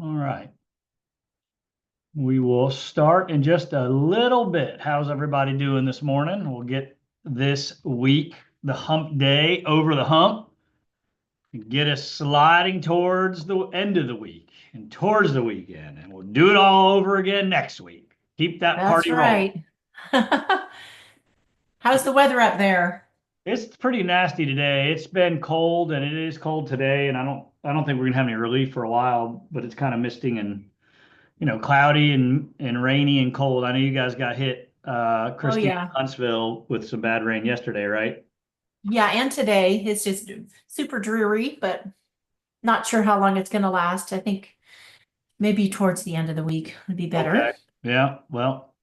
All right. We will start in just a little bit. How's everybody doing this morning? We'll get this week, the hump day, over the hump and get us sliding towards the end of the week and towards the weekend. And we'll do it all over again next week. Keep that That's party rolling. right. How's the weather up there? It's pretty nasty today. It's been cold and it is cold today, and I don't think we're gonna have any relief for a while, but it's kind of misting and cloudy and rainy and cold. I know you guys got hit, Oh Christine, yeah. Huntsville, with some bad rain yesterday, right? Yeah, and today it's just super dreary, but not sure how long it's going to last. I think maybe towards the end of the week would be Okay. better. Yeah. Well,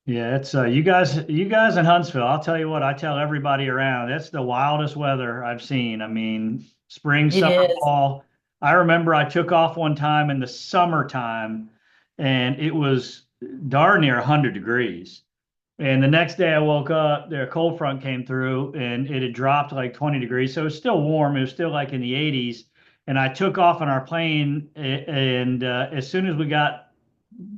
yeah, it's you guys in Huntsville. I'll tell you what, I tell everybody around, it's the wildest weather I've seen. I mean, spring, It summer, is. fall. I remember I took off one time in the summertime and it was darn near 100 degrees. And the next day I woke up, their cold front came through and it had dropped like 20 degrees. So it was still warm. It was still like in the 80s. And I took off on our plane. And as soon as we got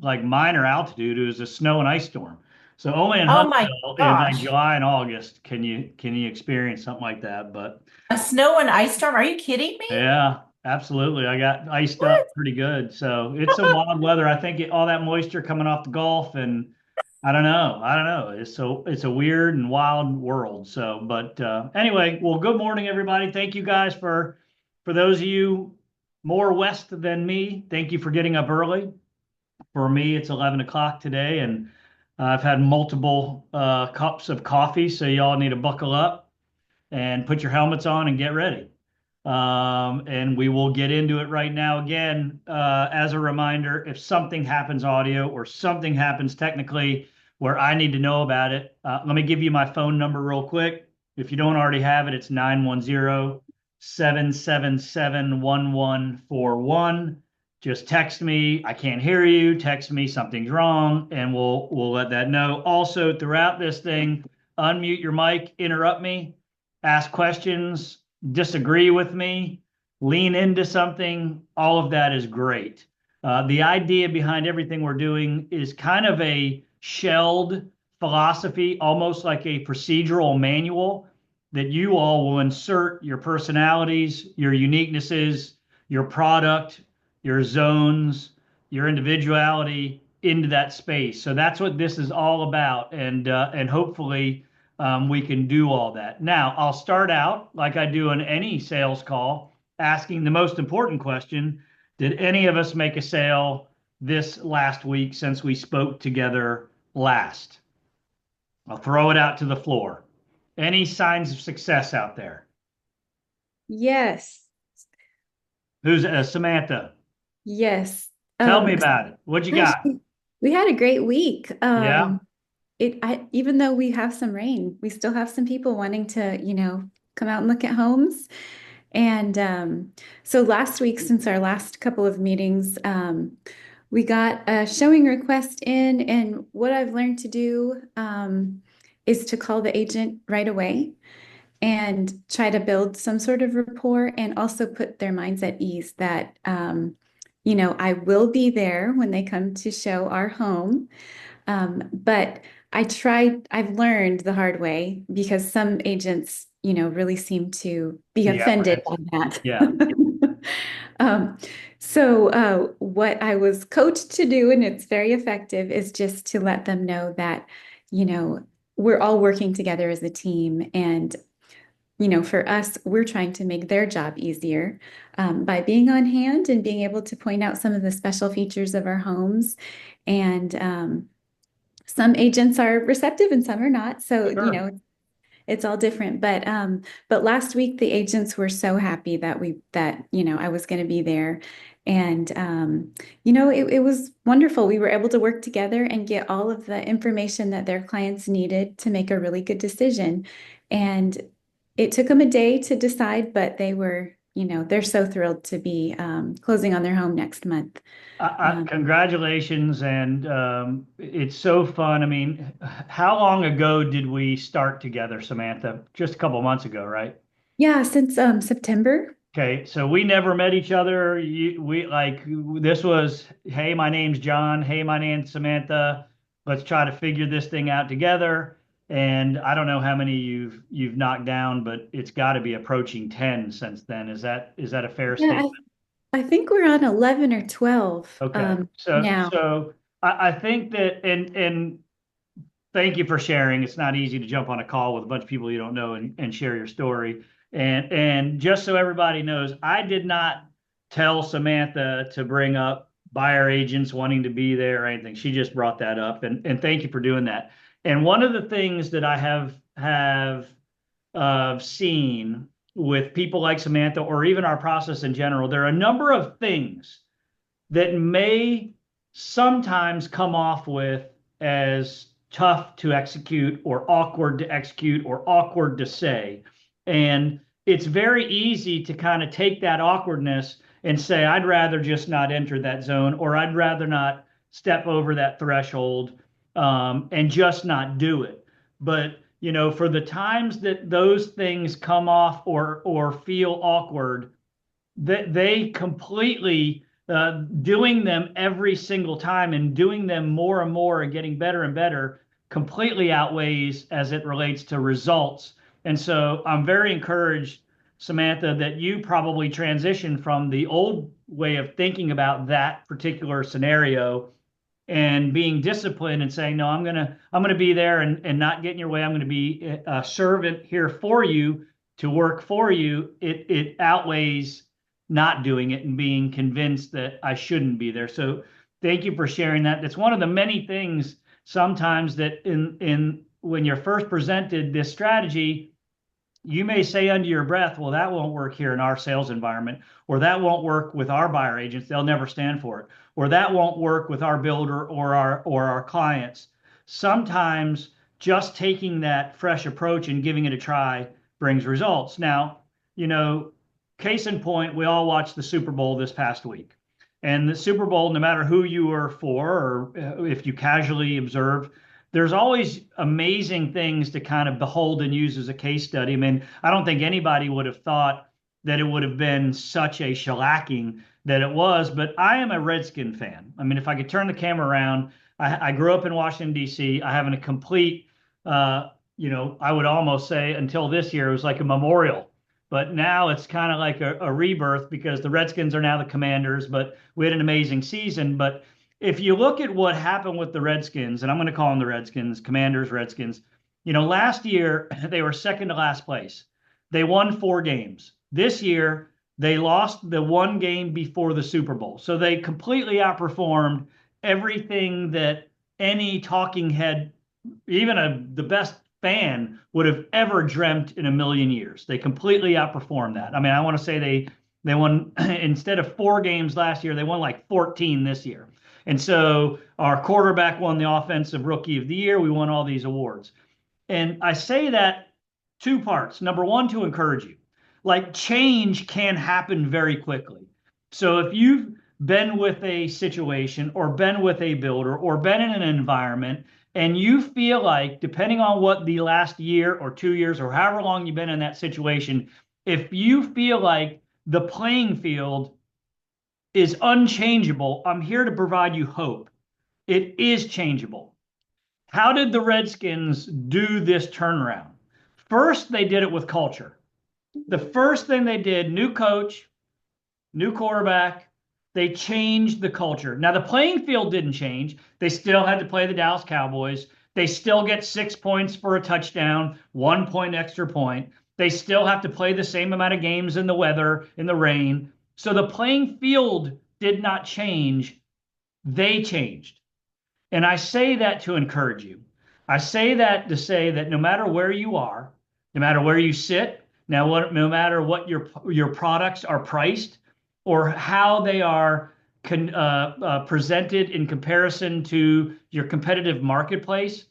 like minor altitude, it was a snow and ice storm. So only in Oh my Huntsville in like gosh. July and August can you experience something like that. But A snow and ice storm? Are you kidding me? yeah, absolutely. I got iced What? up pretty good. So it's some wild weather. I think all that moisture coming off the Gulf and I don't know. I don't know. It's a weird and wild world. So, but anyway, well, good morning, everybody. Thank you guys for those of you more west than me. Thank you for getting up early. For me, it's 11 o'clock today, and I've had multiple cups of coffee. So y'all need to buckle up and put your helmets on and get ready. And we will get into it right now. Again, as a reminder, if something happens audio or something happens technically where I need to know about it, let me give you my phone number real quick. If you don't already have it, it's 910-777-1141. Just text me. I can't hear you. Text me something's wrong, and we'll let that know. Also, throughout this thing, unmute your mic, interrupt me, ask questions, disagree with me, lean into something, all of that is great. The idea behind everything we're doing is kind of a shelled philosophy, almost like a procedural manual that you all will insert your personalities, your uniquenesses, your product, your zones, your individuality into that space. So that's what this is all about, and hopefully we can do all that. Now, I'll start out like I do in any sales call, asking the most important question. Did any of us make a sale this last week since we spoke together last? I'll throw it out to the floor. Any signs of success out there? Yes, Who's Samantha? yes. Tell me about it. What you Gosh, got? we had a great week. Yeah. Even though we have some rain, we still have some people wanting to, come out and look at homes. And so last week, since our last couple of meetings, we got a showing request in, and what I've learned to do is to call the agent right away and try to build some sort of rapport and also put their minds at ease that, I will be there when they come to show our home. But I've learned the hard way because some agents, really seem to be Be offended by apprehensive. that. Yeah. Um, what I was coached to do, and it's very effective, is just to let them know that, you know, we're all working together as a team. And for us, we're trying to make their job easier by being on hand and being able to point out some of the special features of our homes. And some agents are receptive and some are not. So, Sure. it's all different. But last week the agents were so happy that I was going to be there. And it was wonderful. We were able to work together and get all of the information that their clients needed to make a really good decision. And it took them a day to decide, but they're so thrilled to be closing on their home next month. Um, Congratulations, and it's so fun. I mean, how long ago did we start together, Samantha? Just a couple months ago, right? yeah, since September. Okay, so we never met each other. This was, hey, my name's John. Hey, my name's Samantha. Let's try to figure this thing out together. And I don't know how many you've knocked down, but it's got to be approaching 10 since then. Is that a fair Yeah, statement? I think we're on 11 or 12 Okay. So now. so I think that and thank you for sharing. It's not easy to jump on a call with a bunch of people you don't know and share your story. And just so everybody knows, I did not tell Samantha to bring up buyer agents wanting to be there or anything. She just brought that up, and thank you for doing that. And one of the things that I have seen with people like Samantha, or even our process in general, there are a number of things that may sometimes come off with as tough to execute or awkward to execute or awkward to say. And it's very easy to kind of take that awkwardness and say, I'd rather just not enter that zone, or I'd rather not step over that threshold, and just not do it. But for the times that those things come off or feel awkward, they completely doing them every single time and doing them more and more and getting better and better completely outweighs as it relates to results. And so I'm very encouraged, Samantha, that you probably transitioned from the old way of thinking about that particular scenario and being disciplined and saying, no, I'm gonna be there and not get in your way. I'm gonna be a servant here for you to work for you. It outweighs not doing it and being convinced that I shouldn't be there. So thank you for sharing that. That's one of the many things sometimes that in when you're first presented this strategy, you may say under your breath, well, that won't work here in our sales environment, or that won't work with our buyer agents. They'll never stand for it. Or that won't work with our builder or our clients. Sometimes just taking that fresh approach and giving it a try brings results. Now, case in point, we all watched the Super Bowl this past week. And the Super Bowl, no matter who you were for, or if you casually observed, there's always amazing things to kind of behold and use as a case study. I mean, I don't think anybody would have thought that it would have been such a shellacking that it was, but I am a Redskin fan. I mean, if I could turn the camera around, I grew up in Washington, D.C. I have a complete, I would almost say until this year, it was like a memorial. But now it's kind of like a rebirth because the Redskins are now the Commanders, but we had an amazing season. But if you look at what happened with the Redskins, and I'm going to call them the Redskins, Commanders, Redskins, last year they were second to last place. They won 4 games. This year, they lost the 1 game before the Super Bowl. So they completely outperformed everything that any talking head, even the best fan, would have ever dreamt in a million years. They completely outperformed that. I mean, I want to say they won instead of 4 games last year, they won like 14 this year. And so our quarterback won the Offensive Rookie of the Year. We won all these awards. And I say that 2 parts. Number one, to encourage you. Like, change can happen very quickly. So if you've been with a situation or been with a builder or been in an environment and you feel like, depending on what the last year or 2 years or however long you've been in that situation, if you feel like the playing field is unchangeable, I'm here to provide you hope. It is changeable. How did the Redskins do this turnaround? First, they did it with culture. The first thing they did, new coach, new quarterback, they changed the culture. Now, the playing field didn't change. They still had to play the Dallas Cowboys. They still get 6 points for a touchdown, 1 point extra point. They still have to play the same amount of games in the weather, in the rain. So the playing field did not change. They changed. And I say that to encourage you. I say that to say that no matter where you are, no matter where you sit, no matter what your products are priced or how they are presented in comparison to your competitive marketplace,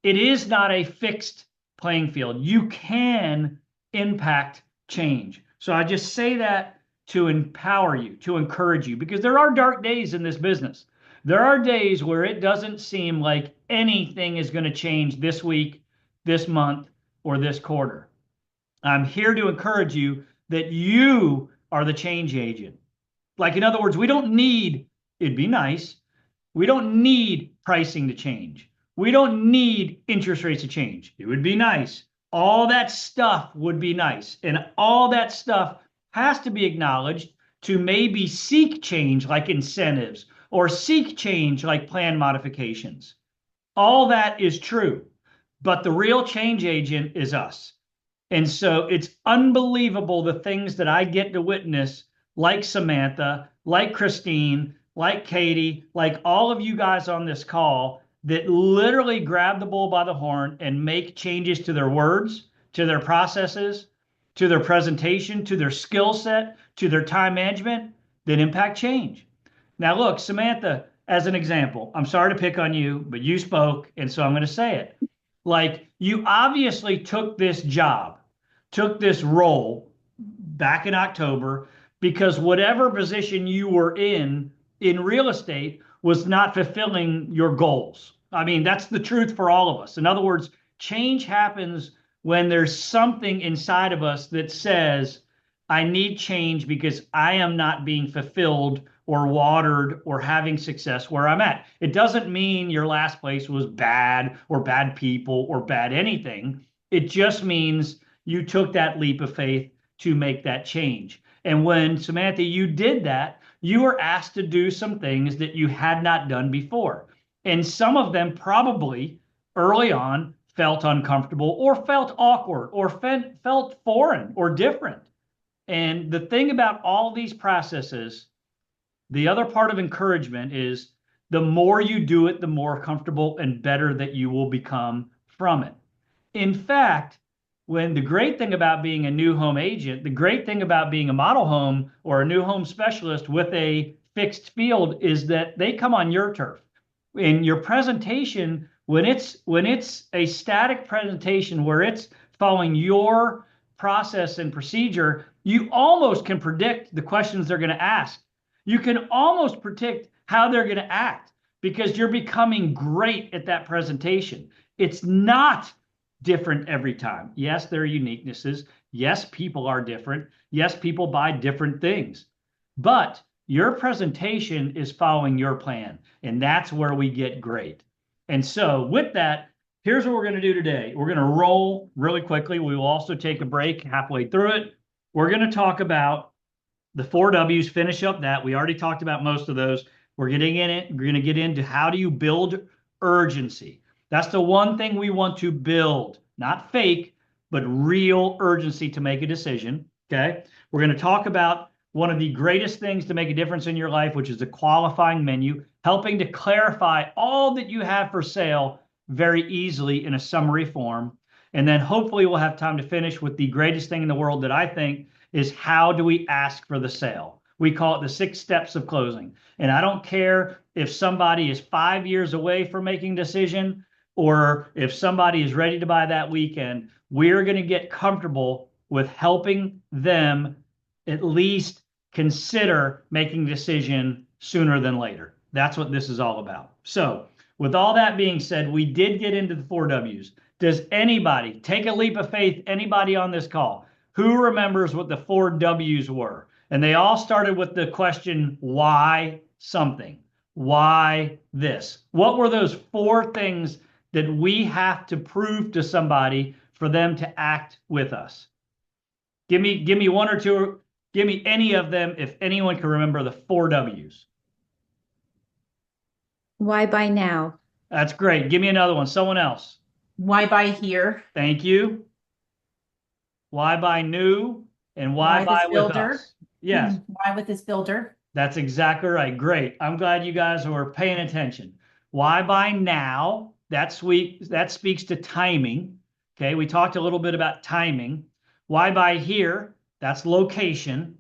it is not a fixed playing field. You can impact change. So I just say that to empower you, to encourage you, because there are dark days in this business. There are days where it doesn't seem like anything is going to change this week, this month, or this quarter. I'm here to encourage you that you are the change agent. Like, in other words, we don't need, it'd be nice, we don't need pricing to change. We don't need interest rates to change. It would be nice. All that stuff would be nice. And all that stuff has to be acknowledged to maybe seek change like incentives or seek change like plan modifications. All that is true. But the real change agent is us. And so it's unbelievable the things that I get to witness, like Samantha, like Christine, like Katie, like all of you guys on this call, that literally grab the bull by the horn and make changes to their words, to their processes, to their presentation, to their skill set, to their time management that impact change. Now, look, Samantha, as an example, I'm sorry to pick on you, but you spoke, and so I'm going to say it. Like, you obviously took this job, took this role back in October, because whatever position you were in real estate was not fulfilling your goals. I mean, that's the truth for all of us. In other words, change happens when there's something inside of us that says, I need change because I am not being fulfilled or watered or having success where I'm at. It doesn't mean your last place was bad or bad people or bad anything. It just means you took that leap of faith to make that change. And when, Samantha, you did that, you were asked to do some things that you had not done before. And some of them probably early on felt uncomfortable or felt awkward or felt foreign or different. And the thing about all these processes, the other part of encouragement is the more you do it, the more comfortable and better that you will become from it. In fact, when the great thing about being a new home agent, the great thing about being a model home or a new home specialist with a fixed field is that they come on your turf. In your presentation, when it's a static presentation where it's following your process and procedure, you almost can predict the questions they're going to ask. You can almost predict how they're going to act because you're becoming great at that presentation. It's not different every time. Yes, there are uniquenesses. Yes, people are different. Yes, people buy different things. But your presentation is following your plan, and that's where we get great. And so with that, here's what we're going to do today. We're going to roll really quickly. We will also take a break halfway through it. We're going to talk about the 4 W's, finish up that. We already talked about most of those. We're getting in it. We're going to get into how do you build urgency. That's the one thing we want to build, not fake, but real urgency to make a decision. Okay. We're going to talk about one of the greatest things to make a difference in your life, which is the qualifying menu, helping to clarify all that you have for sale very easily in a summary form. And then hopefully we'll have time to finish with the greatest thing in the world that I think is how do we ask for the sale? We call it the 6 steps of closing. And I don't care if somebody is 5 years away from making a decision or if somebody is ready to buy that weekend, we're going to get comfortable with helping them at least consider making a decision sooner than later. That's what this is all about. So with all that being said, we did get into the 4 W's. Does anybody take a leap of faith? Anybody on this call who remembers what the 4 W's were? And they all started with the question, why something? Why this? What were those 4 things that we have to prove to somebody for them to act with us? Give me 1 or 2. Give me any of them if anyone can remember the 4 W's. Why buy now? That's great. Give me another one. Someone else. Why buy here? Thank you. Why buy new and why Why buy this with builder? us? Yes, Why with this builder? that's exactly right. Great. I'm glad you guys are paying attention. Why buy now? That speaks to timing. Okay, we talked a little bit about timing. Why buy here? That's location.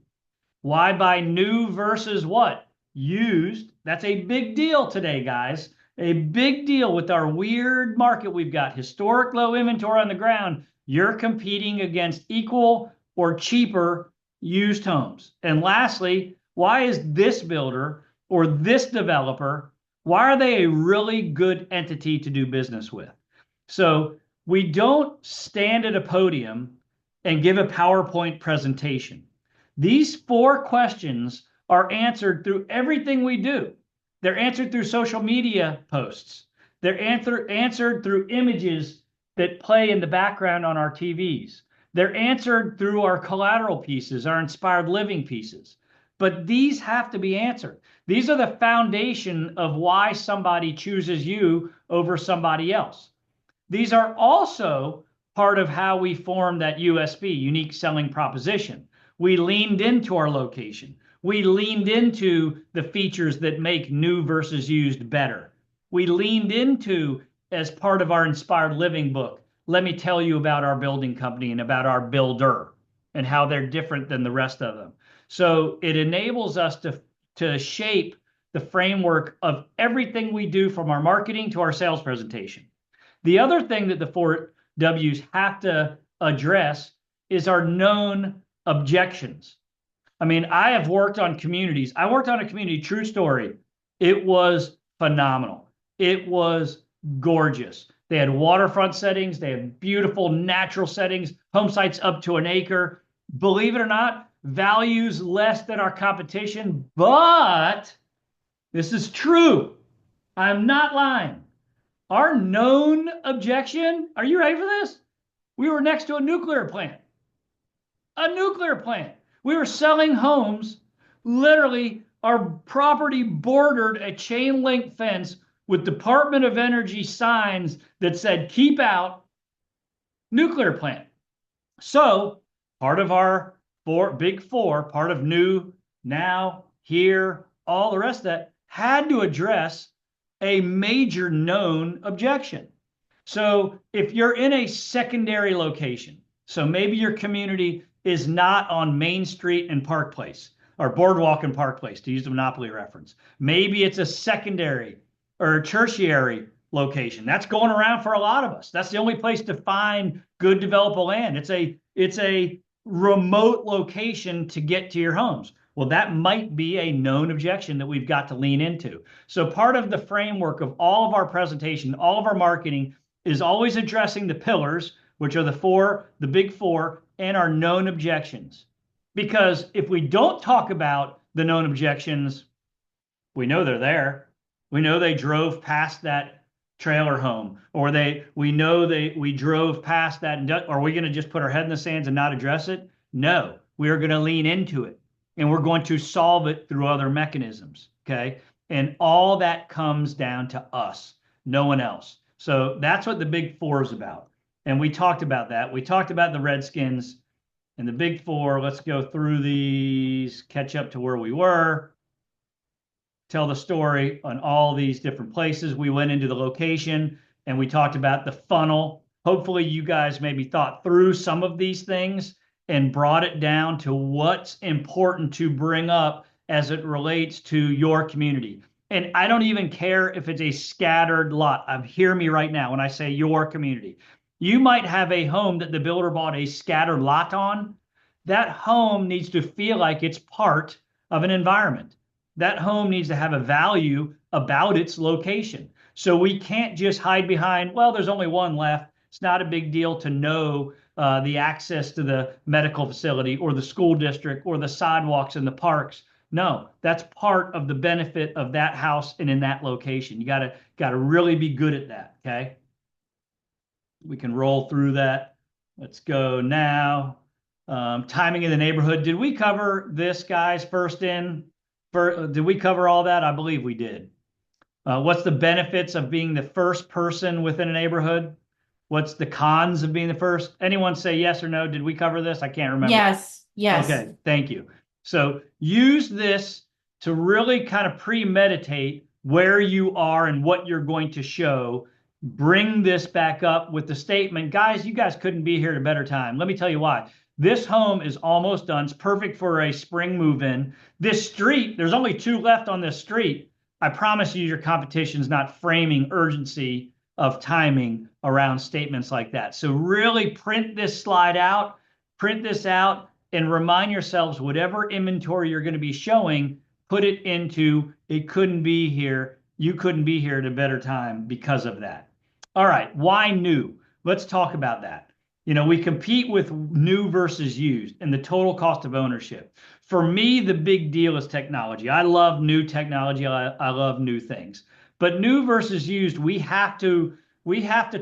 Why buy new versus what? Used. That's a big deal today, guys. A big deal with our weird market we've got. Historic low inventory on the ground. You're competing against equal or cheaper used homes. And lastly, why is this builder or this developer, why are they a really good entity to do business with? So we don't stand at a podium and give a PowerPoint presentation. These 4 questions are answered through everything we do. They're answered through social media posts. They're answered through images that play in the background on our TVs. They're answered through our collateral pieces, our inspired living pieces. But these have to be answered. These are the foundation of why somebody chooses you over somebody else. These are also part of how we formed that USP, unique selling proposition. We leaned into our location. We leaned into the features that make new versus used better. We leaned into, as part of our Inspired Living book, let me tell you about our building company and about our builder and how they're different than the rest of them. So it enables us to shape the framework of everything we do, from our marketing to our sales presentation. The other thing that the 4 W's have to address is our known objections. I mean, I have worked on communities. I worked on a community, true story. It was phenomenal. It was gorgeous. They had waterfront settings. They had beautiful natural settings, home sites up to an acre. Believe it or not, values less than our competition, but this is true. I'm not lying. Our known objection, are you ready for this? We were next to a nuclear plant. A nuclear plant. We were selling homes. Literally, our property bordered a chain link fence with Department of Energy signs that said, keep out, nuclear plant. So part of our big four, part of new, now, here, all the rest of that, had to address a major known objection. So if you're in a secondary location, so maybe your community is not on Main Street and Park Place, or Boardwalk and Park Place, to use the Monopoly reference. Maybe it's a secondary or a tertiary location. That's going around for a lot of us. That's the only place to find good developable land. It's a remote location to get to your homes. Well, that might be a known objection that we've got to lean into. So part of the framework of all of our presentation, all of our marketing, is always addressing the pillars, which are the big four, and our known objections. Because if we don't talk about the known objections, we know they're there. We know they drove past that trailer home, or we drove past that. Are we going to just put our head in the sands and not address it? No, we are going to lean into it, and we're going to solve it through other mechanisms. Okay. And all that comes down to us, no one else. So that's what the big four is about. And we talked about that. We talked about the Redskins and the big four. Let's go through these, catch up to where we were, tell the story on all these different places. We went into the location and we talked about the funnel. Hopefully you guys maybe thought through some of these things and brought it down to what's important to bring up as it relates to your community. And I don't even care if it's a scattered lot. Hear me right now when I say your community. You might have a home that the builder bought a scattered lot on. That home needs to feel like it's part of an environment. That home needs to have a value about its location. So we can't just hide behind, well, there's only one left. It's not a big deal to know the access to the medical facility or the school district or the sidewalks and the parks. No, that's part of the benefit of that house and in that location. You gotta really be good at that, okay? We can roll through that. Let's go now. Timing in the neighborhood. Did we cover this, guys, did we cover all that? I believe we did. What's the benefits of being the first person within a neighborhood? What's the cons of being the first? Anyone say yes or no? Did we cover this? I can't remember. Yes. Okay, thank you. So use this to really kind of premeditate where you are and what you're going to show. Bring this back up with the statement, guys, you guys couldn't be here at a better time. Let me tell you why. This home is almost done. It's perfect for a spring move-in. This street, there's only 2 left on this street. I promise you your competition's not framing urgency of timing around statements like that. So really print this slide out, print this out, and remind yourselves whatever inventory you're going to be showing, put it into it couldn't be here. You couldn't be here at a better time because of that. All right, why new? Let's talk about that. We compete with new versus used and the total cost of ownership. For me, the big deal is technology. I love new technology. I love new things. But new versus used, we have to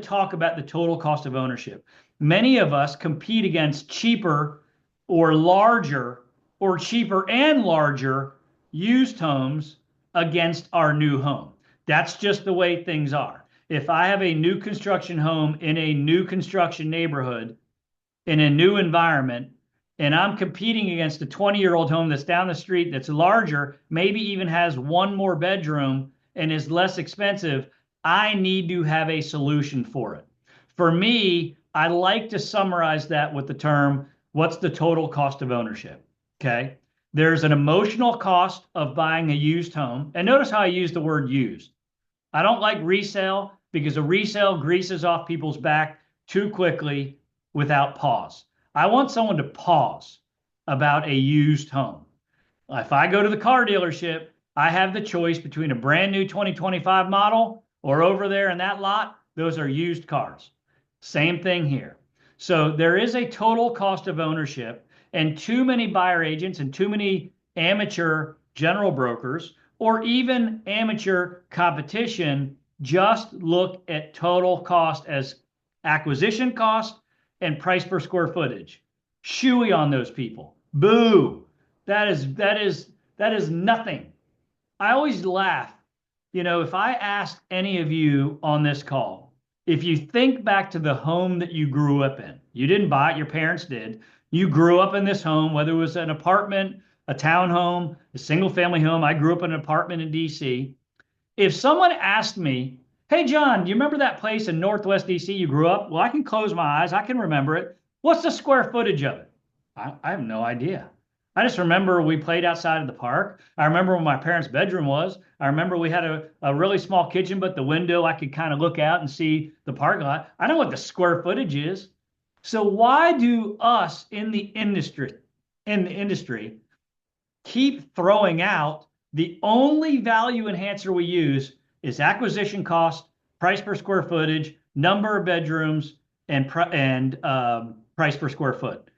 talk about the total cost of ownership. Many of us compete against cheaper or larger or cheaper and larger used homes against our new home. That's just the way things are. If I have a new construction home in a new construction neighborhood, in a new environment, and I'm competing against a 20-year-old home that's down the street that's larger, maybe even has one more bedroom and is less expensive, I need to have a solution for it. For me, I like to summarize that with the term, what's the total cost of ownership? Okay. There's an emotional cost of buying a used home. And notice how I use the word used. I don't like resale because a resale greases off people's back too quickly without pause. I want someone to pause about a used home. If I go to the car dealership, I have the choice between a brand new 2025 model or over there in that lot, those are used cars. Same thing here. So there is a total cost of ownership, and too many buyer agents and too many amateur general brokers or even amateur competition just look at total cost as acquisition cost and price per square footage. Shooey on those people. Boo. That is nothing. I always laugh. If I asked any of you on this call, if you think back to the home that you grew up in, you didn't buy it, your parents did. You grew up in this home, whether it was an apartment, a townhome, a single family home. I grew up in an apartment in DC. If someone asked me, hey, John, do you remember that place in Northwest DC you grew up? Well, I can close my eyes. I can remember it. What's the square footage of it? I have no idea. I just remember we played outside of the park. I remember where my parents' bedroom was. I remember we had a really small kitchen, but the window I could kind of look out and see the parking lot. I know what the square footage is. So why do us in the industry keep throwing out the only value enhancer we use is acquisition cost, price per square footage, number of bedrooms, and price per square foot?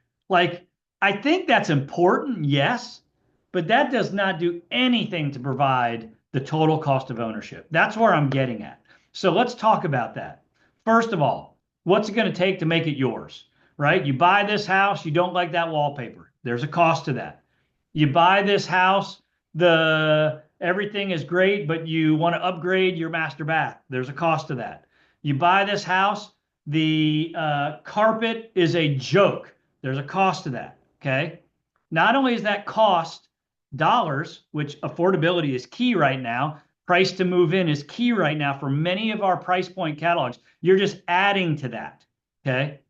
I think that's important, yes, but that does not do anything to provide the total cost of ownership. That's where I'm getting at. So let's talk about that. First of all, what's it going to take to make it yours, right? You buy this house, you don't like that wallpaper. There's a cost to that. You buy this house, everything is great, but you want to upgrade your master bath. There's a cost to that. You buy this house, the carpet is a joke. There's a cost to that. Okay. Not only is that cost dollars, which affordability is key right now, price to move in is key right now for many of our price point catalogs. You're just adding to that. Okay.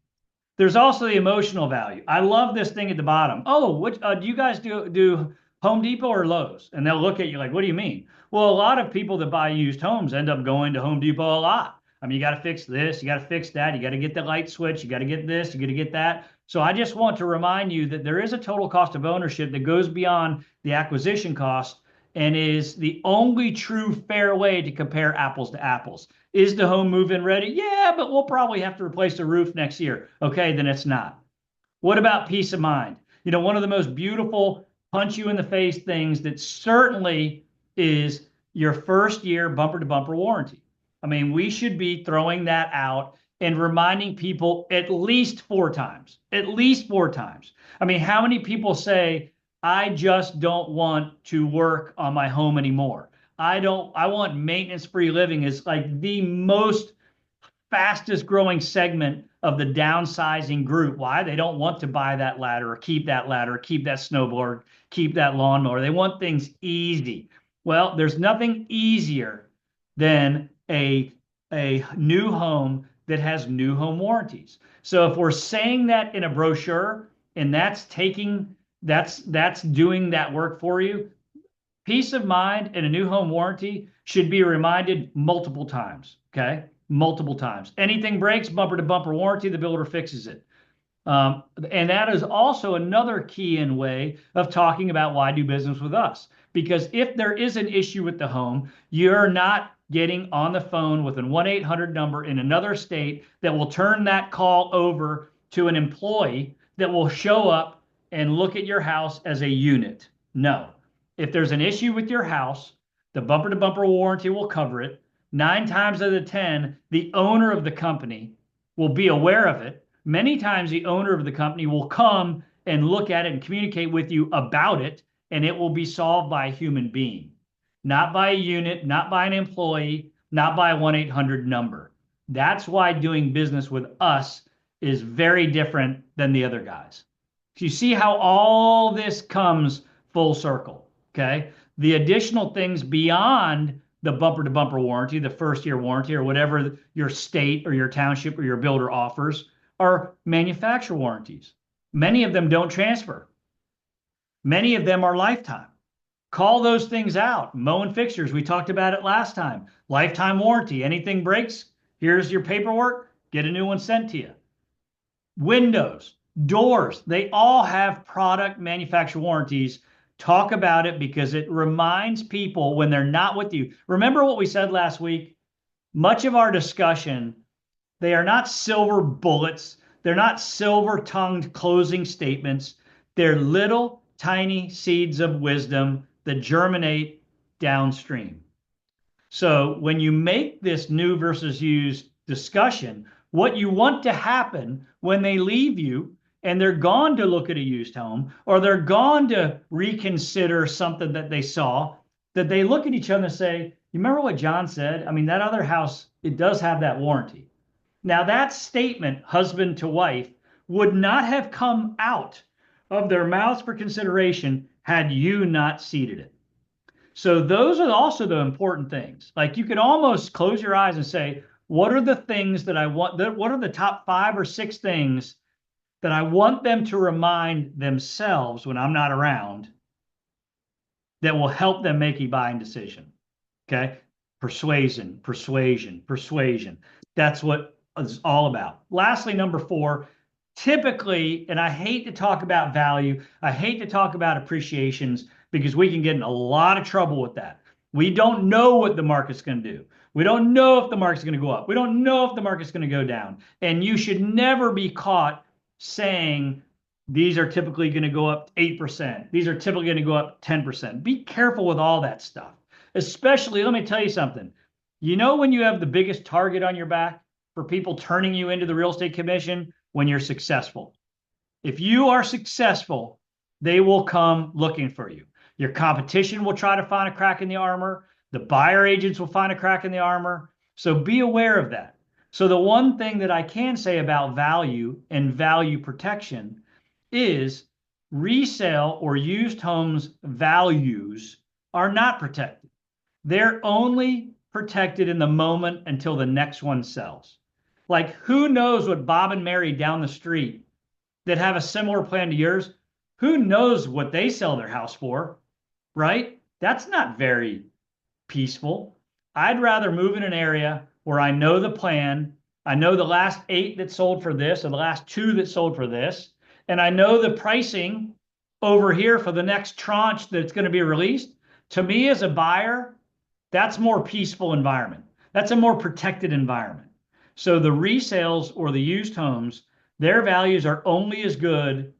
There's also the emotional value. I love this thing at the bottom. Oh, what do you guys do Home Depot or Lowe's? And they'll look at you like, what do you mean? Well, a lot of people that buy used homes end up going to Home Depot a lot. I mean, you got to fix this, you got to fix that, you got to get the light switch, you got to get this, you got to get that. So I just want to remind you that there is a total cost of ownership that goes beyond the acquisition cost and is the only true fair way to compare apples to apples. Is the home move-in ready? Yeah, but we'll probably have to replace the roof next year. Okay, then it's not. What about peace of mind? One of the most beautiful punch you in the face things that certainly is your first year bumper to bumper warranty. I mean, we should be throwing that out and reminding people at least 4 times. At least 4 times. I mean, how many people say, I just don't want to work on my home anymore? I want maintenance-free living is like the most fastest growing segment of the downsizing group. Why? They don't want to buy that ladder or keep that snowboard, keep that lawnmower. They want things easy. Well, there's nothing easier than a new home that has new home warranties. So if we're saying that in a brochure and that's doing that work for you, peace of mind and a new home warranty should be reminded multiple times. Okay. Multiple times. Anything breaks, bumper to bumper warranty, the builder fixes it. And that is also another key in way of talking about why do business with us. Because if there is an issue with the home, you're not getting on the phone with a 1-800 number in another state that will turn that call over to an employee that will show up and look at your house as a unit. No. If there's an issue with your house, the bumper to bumper warranty will cover it. 9 times out of 10, the owner of the company will be aware of it. Many times the owner of the company will come and look at it and communicate with you about it, and it will be solved by a human being, not by a unit, not by an employee, not by a 1-800 number. That's why doing business with us is very different than the other guys. You see how all this comes full circle, okay? The additional things beyond the bumper to bumper warranty, the first year warranty, or whatever your state or your township or your builder offers, are manufacturer warranties. Many of them don't transfer. Many of them are lifetime. Call those things out. Moen fixtures, we talked about it last time. Lifetime warranty. Anything breaks, here's your paperwork, get a new one sent to you. Windows, doors, they all have product manufacturer warranties. Talk about it because it reminds people when they're not with you. Remember what we said last week? Much of our discussion, they are not silver bullets. They're not silver-tongued closing statements. They're little tiny seeds of wisdom that germinate downstream. So when you make this new versus used discussion, what you want to happen when they leave you and they're gone to look at a used home, or they're gone to reconsider something that they saw, that they look at each other and say, you remember what John said? I mean, that other house, it does have that warranty. Now that statement, husband to wife, would not have come out of their mouths for consideration had you not seeded it. So those are also the important things. Like you could almost close your eyes and say, what are the things that I want? What are the top 5 or 6 things that I want them to remind themselves when I'm not around that will help them make a buying decision? Okay. Persuasion, persuasion, persuasion. That's what it's all about. Lastly, number 4, typically, and I hate to talk about value, I hate to talk about appreciations because we can get in a lot of trouble with that. We don't know what the market's going to do. We don't know if the market's going to go up. We don't know if the market's going to go down. And you should never be caught saying these are typically going to go up 8%. These are typically going to go up 10%. Be careful with all that stuff. Especially, let me tell you something. You know when you have the biggest target on your back for people turning you into the real estate commission? When you're successful. If you are successful, they will come looking for you. Your competition will try to find a crack in the armor. The buyer agents will find a crack in the armor. So be aware of that. So the one thing that I can say about value and value protection is resale or used homes values are not protected. They're only protected in the moment until the next one sells. Like, who knows what Bob and Mary down the street that have a similar plan to yours, who knows what they sell their house for, right? That's not very peaceful. I'd rather move in an area where I know the plan, I know the last 8 that sold for this, or the last 2 that sold for this, and I know the pricing over here for the next tranche that's going to be released. To me as a buyer, that's more peaceful environment. That's a more protected environment. So the resales or the used homes, their values are only as good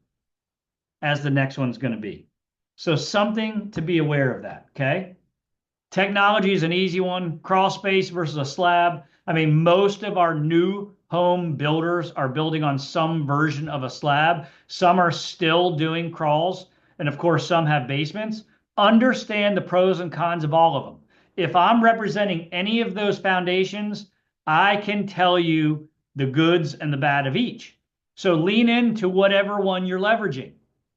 as the next one's going to be. So something to be aware of that, okay? Technology is an easy one. Crawl space versus a slab. I mean, most of our new home builders are building on some version of a slab. Some are still doing crawls. And of course, some have basements. Understand the pros and cons of all of them. If I'm representing any of those foundations, I can tell you the goods and the bad of each. So lean into whatever one you're leveraging.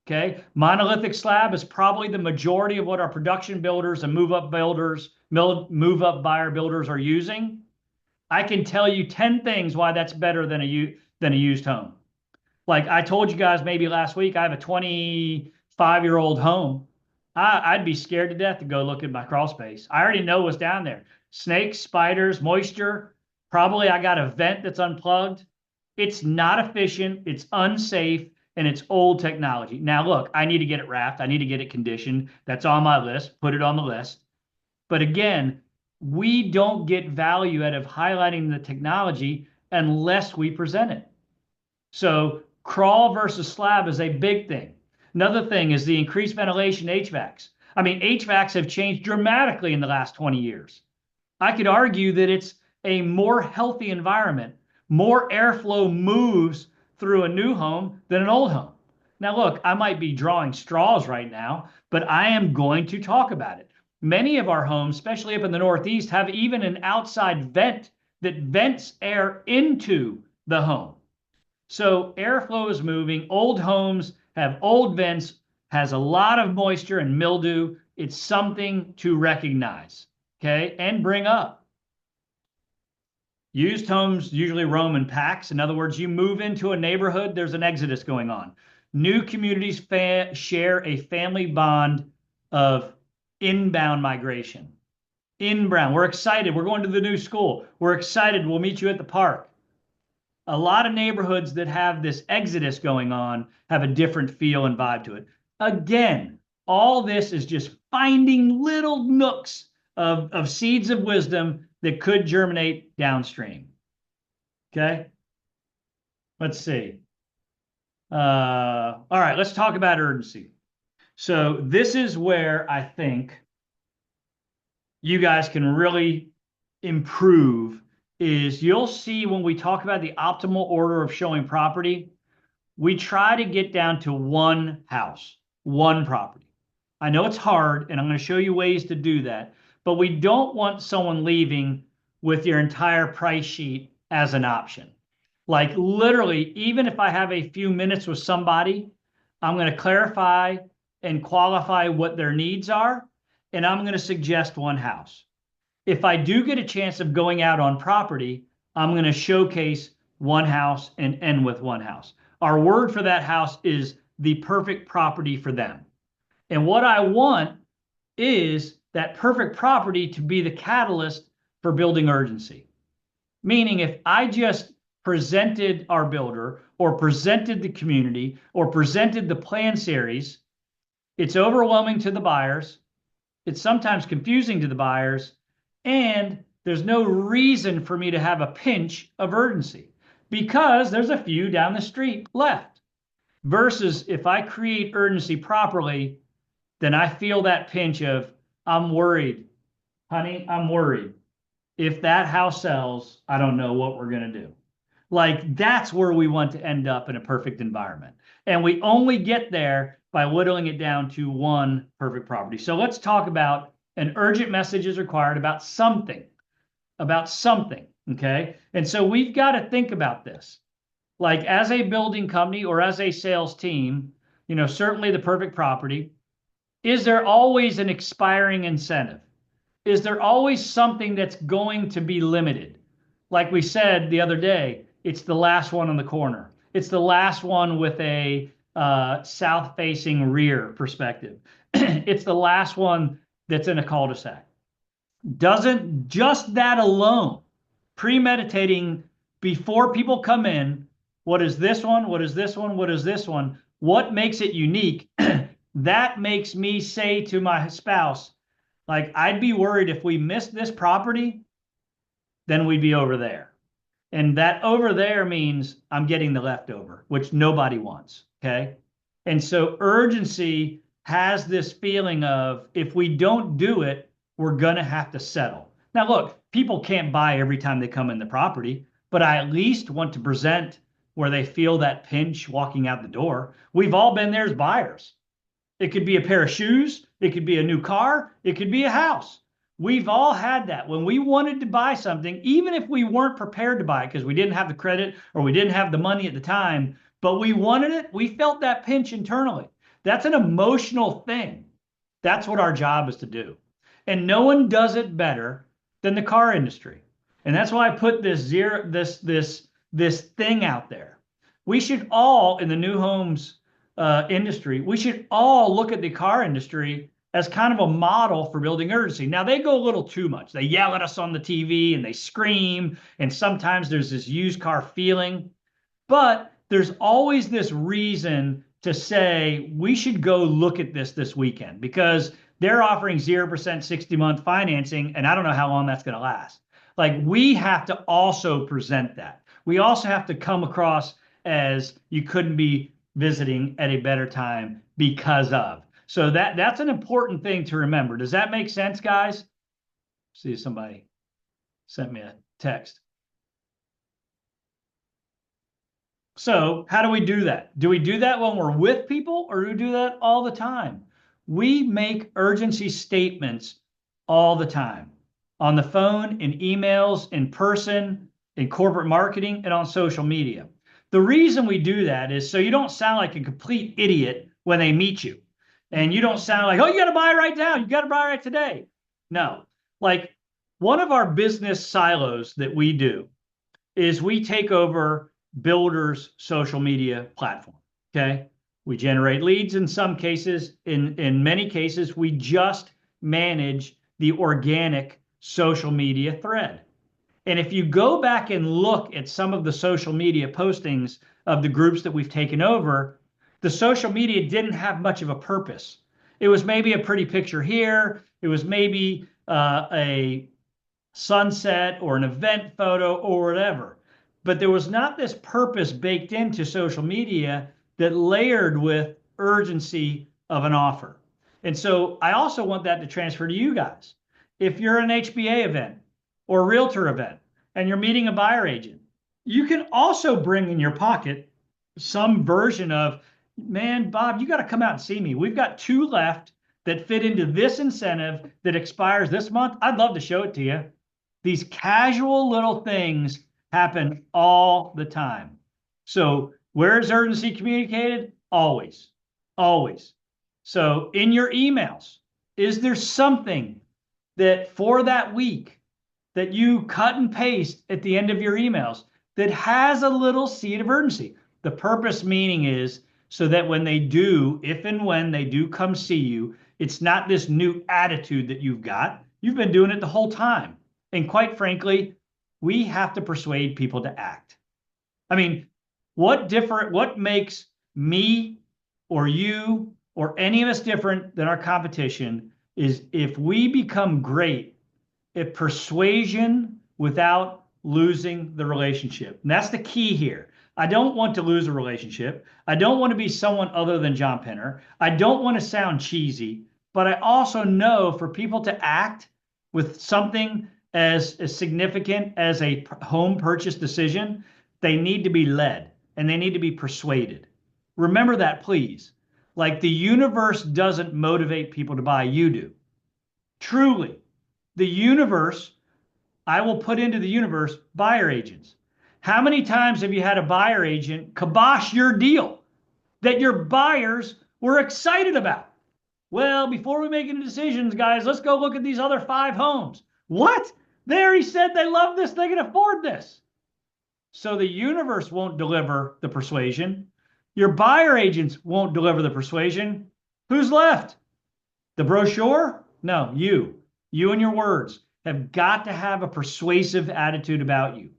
Okay. Monolithic slab is probably the majority of what our production builders and move-up builders, move-up buyer builders are using. I can tell you 10 things why that's better than a used home. Like I told you guys maybe last week, I have a 25-year-old home. I'd be scared to death to go look at my crawl space. I already know what's down there. Snakes, spiders, moisture. Probably I got a vent that's unplugged. It's not efficient, it's unsafe, and it's old technology. Now, look, I need to get it wrapped. I need to get it conditioned. That's on my list. Put it on the list. But again, we don't get value out of highlighting the technology unless we present it. So crawl versus slab is a big thing. Another thing is the increased ventilation HVACs. I mean, HVACs have changed dramatically in the last 20 years. I could argue that it's a more healthy environment. More airflow moves through a new home than an old home. Now, look, I might be drawing straws right now, but I am going to talk about it. Many of our homes, especially up in the Northeast, have even an outside vent that vents air into the home. So airflow is moving. Old homes have old vents, has a lot of moisture and mildew. It's something to recognize, okay, and bring up. Used homes usually roam in packs. In other words, you move into a neighborhood, there's an exodus going on. New communities share a family bond of inbound migration. Inbound. We're excited. We're going to the new school. We're excited. We'll meet you at the park. A lot of neighborhoods that have this exodus going on have a different feel and vibe to it. Again, all this is just finding little nooks of seeds of wisdom that could germinate downstream. Okay? Let's see. All right, let's talk about urgency. So this is where I think you guys can really improve is you'll see when we talk about the optimal order of showing property, we try to get down to one house, one property. I know it's hard, and I'm going to show you ways to do that, but we don't want someone leaving with your entire price sheet as an option. Like literally, even if I have a few minutes with somebody, I'm going to clarify and qualify what their needs are, and I'm going to suggest one house. If I do get a chance of going out on property, I'm going to showcase one house and end with one house. Our word for that house is the perfect property for them. And what I want is that perfect property to be the catalyst for building urgency. Meaning if I just presented our builder or presented the community or presented the plan series, it's overwhelming to the buyers. It's sometimes confusing to the buyers. And there's no reason for me to have a pinch of urgency because there's a few down the street left. Versus if I create urgency properly, then I feel that pinch of, I'm worried. Honey, I'm worried. If that house sells, I don't know what we're going to do. Like that's where we want to end up in a perfect environment. And we only get there by whittling it down to one perfect property. So let's talk about an urgent message is required about something, okay? And so we've got to think about this. Like as a building company or as a sales team, you know, certainly the perfect property, is there always an expiring incentive? Is there always something that's going to be limited? Like we said the other day, it's the last one on the corner. It's the last one with a south-facing rear perspective. It's the last one that's in a cul-de-sac. Doesn't just that alone, premeditating before people come in, what is this one? What is this one? What is this one? What makes it unique? That makes me say to my spouse, like, I'd be worried if we missed this property, then we'd be over there. And that over there means I'm getting the leftover, which nobody wants, okay? And so urgency has this feeling of if we don't do it, we're going to have to settle. Now, look, people can't buy every time they come in the property, but I at least want to present where they feel that pinch walking out the door. We've all been there as buyers. It could be a pair of shoes. It could be a new car. It could be a house. We've all had that. When we wanted to buy something, even if we weren't prepared to buy it because we didn't have the credit or we didn't have the money at the time, but we wanted it, we felt that pinch internally. That's an emotional thing. That's what our job is to do. And no one does it better than the car industry. And that's why I put this thing out there. We should all, in the new homes industry, we should all look at the car industry as kind of a model for building urgency. Now, they go a little too much. They yell at us on the TV and they scream, and sometimes there's this used car feeling. But there's always this reason to say we should go look at this weekend because they're offering 0% 60-month financing, and I don't know how long that's going to last. Like, we have to also present that. We also have to come across as you couldn't be visiting at a better time because of. So that's an important thing to remember. Does that make sense, guys? See if somebody sent me a text. So how do we do that? Do we do that when we're with people, or do we do that all the time? We make urgency statements all the time, on the phone, in emails, in person, in corporate marketing, and on social media. The reason we do that is so you don't sound like a complete idiot when they meet you. And you don't sound like, oh, you got to buy right now. You got to buy right today. No. Like, one of our business silos that we do is we take over builders' social media platform. Okay. We generate leads in some cases. In many cases, we just manage the organic social media thread. And if you go back and look at some of the social media postings of the groups that we've taken over, the social media didn't have much of a purpose. It was maybe a pretty picture here. It was maybe a sunset or an event photo or whatever. But there was not this purpose baked into social media that layered with urgency of an offer. And so I also want that to transfer to you guys. If you're an HBA event or a realtor event and you're meeting a buyer agent, you can also bring in your pocket some version of, man, Bob, you got to come out and see me. We've got 2 left that fit into this incentive that expires this month. I'd love to show it to you. These casual little things happen all the time. So where is urgency communicated? Always, always. So in your emails, is there something that for that week that you cut and paste at the end of your emails that has a little seed of urgency? The purpose meaning is so that when they do, if and when they do come see you, it's not this new attitude that you've got. You've been doing it the whole time. And quite frankly, we have to persuade people to act. I mean, what makes me or you or any of us different than our competition is if we become great at persuasion without losing the relationship. And that's the key here. I don't want to lose a relationship. I don't want to be someone other than John Penner. I don't want to sound cheesy, but I also know for people to act with something as significant as a home purchase decision, they need to be led and they need to be persuaded. Remember that, please. Like, the universe doesn't motivate people to buy, you do. Truly, the universe, I will put into the universe buyer agents. How many times have you had a buyer agent kibosh your deal that your buyers were excited about? Well, before we make any decisions, guys, let's go look at these other 5 homes. What? They already said they love this, they can afford this. So the universe won't deliver the persuasion. Your buyer agents won't deliver the persuasion. Who's left? The brochure? No, you. You and your words have got to have a persuasive attitude about you.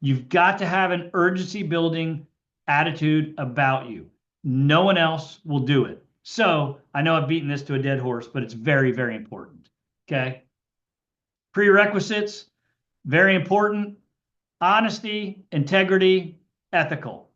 You've got to have an urgency building attitude about you. No one else will do it. So I know I've beaten this to a dead horse, but it's very, very important. Okay. Prerequisites, very important. Honesty, integrity, ethical.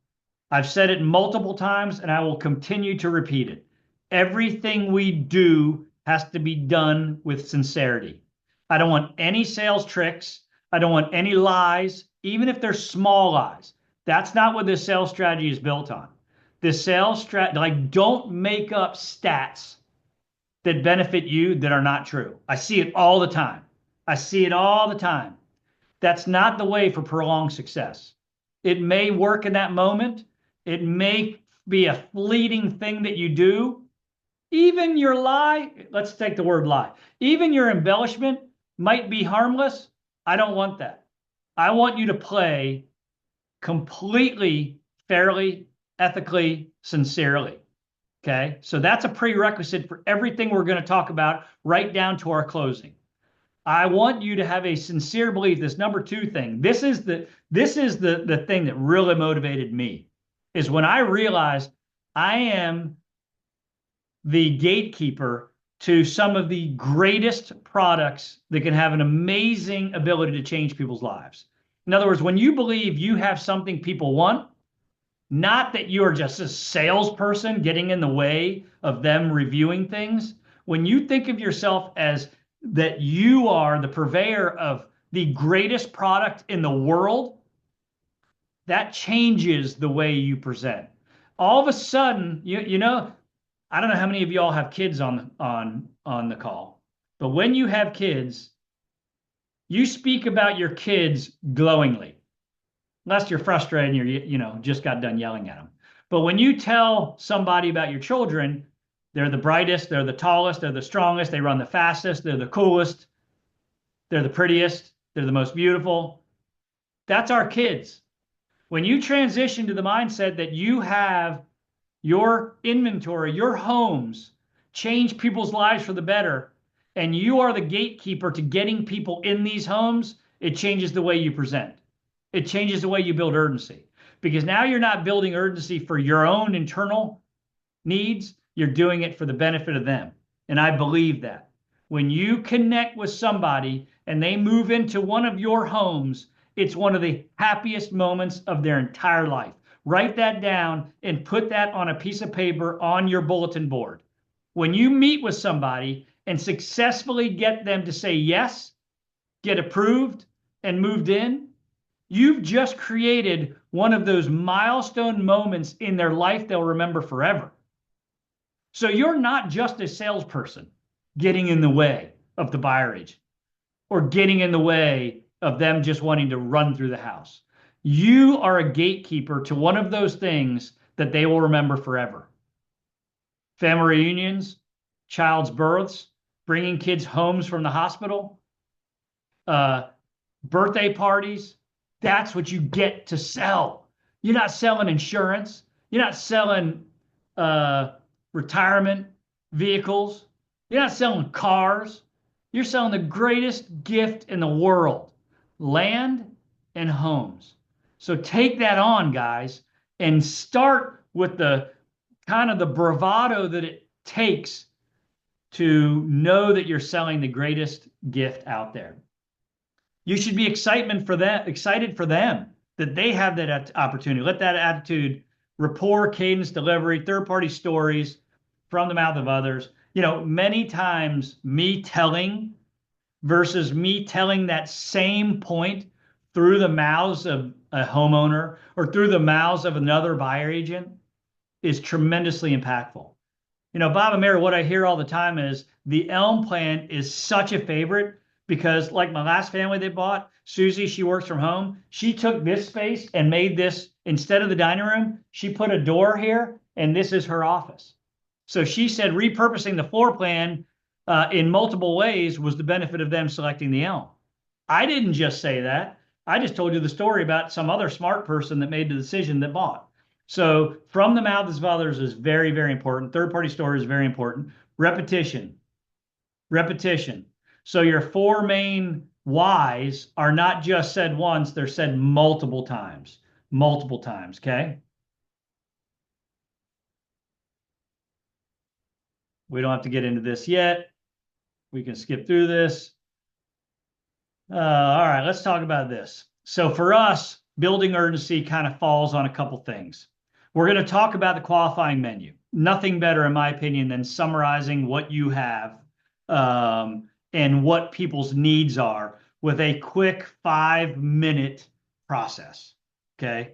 I've said it multiple times and I will continue to repeat it. Everything we do has to be done with sincerity. I don't want any sales tricks. I don't want any lies, even if they're small lies. That's not what this sales strategy is built on. This sales strategy, like, don't make up stats that benefit you that are not true. I see it all the time. I see it all the time. That's not the way for prolonged success. It may work in that moment. It may be a fleeting thing that you do. Even your lie, let's take the word lie. Even your embellishment might be harmless. I don't want that. I want you to play completely, fairly, ethically, sincerely. Okay? So that's a prerequisite for everything we're going to talk about, right down to our closing. I want you to have a sincere belief. This number 2 thing, this is the thing that really motivated me, is when I realized I am the gatekeeper to some of the greatest products that can have an amazing ability to change people's lives. In other words, when you believe you have something people want, Not that you are just a salesperson getting in the way of them reviewing things. When you think of yourself as that you are the purveyor of the greatest product in the world, that changes the way you present. All of a sudden, you know, I don't know how many of y'all have kids on the call, but when you have kids, you speak about your kids glowingly, unless you're frustrated and you're just got done yelling at them. But when you tell somebody about your children, they're the brightest, they're the tallest, they're the strongest, they run the fastest, they're the coolest, they're the prettiest, they're the most beautiful. That's our kids. When you transition to the mindset that you have your inventory, your homes change people's lives for the better, and you are the gatekeeper to getting people in these homes, it changes the way you present. It changes the way you build urgency, because now you're not building urgency for your own internal needs. You're doing it for the benefit of them. And I believe that when you connect with somebody and they move into one of your homes, it's one of the happiest moments of their entire life. Write that down and put that on a piece of paper on your bulletin board. When you meet with somebody and successfully get them to say yes, get approved, and moved in, you've just created one of those milestone moments in their life they'll remember forever. So you're not just a salesperson getting in the way of the buyer agent or getting in the way of them just wanting to run through the house. You are a gatekeeper to one of those things that they will remember forever. Family reunions, child's births, bringing kids homes from the hospital, birthday parties. That's what you get to sell. You're not selling insurance. You're not selling retirement vehicles. You're not selling cars. You're selling the greatest gift in the world, land and homes. So take that on, guys, and start with the kind of the bravado that it takes to know that you're selling the greatest gift out there. You should be excited for them that they have that opportunity. Let that attitude, rapport, cadence, delivery, third-party stories from the mouth of others. You know, many times me telling versus me telling that same point through the mouths of a homeowner or through the mouths of another buyer agent is tremendously impactful. You know, Bob and Mary, what I hear all the time is the Elm plan is such a favorite because, like my last family they bought, Susie, she works from home. She took this space and made this, instead of the dining room, she put a door here, and this is her office. So she said repurposing the floor plan in multiple ways was the benefit of them selecting the Elm. I didn't just say that. I just told you the story about some other smart person that made the decision that bought. So from the mouths of others is very, very important. Third-party story is very important. Repetition. Repetition. So your four main whys are not just said once, they're said multiple times. Multiple times, okay? We don't have to get into this yet. We can skip through this. All right, let's talk about this. So for us, building urgency kind of falls on a couple things. We're going to talk about the qualifying menu. Nothing better, in my opinion, than summarizing what you have and what people's needs are with a quick 5-minute process. Okay.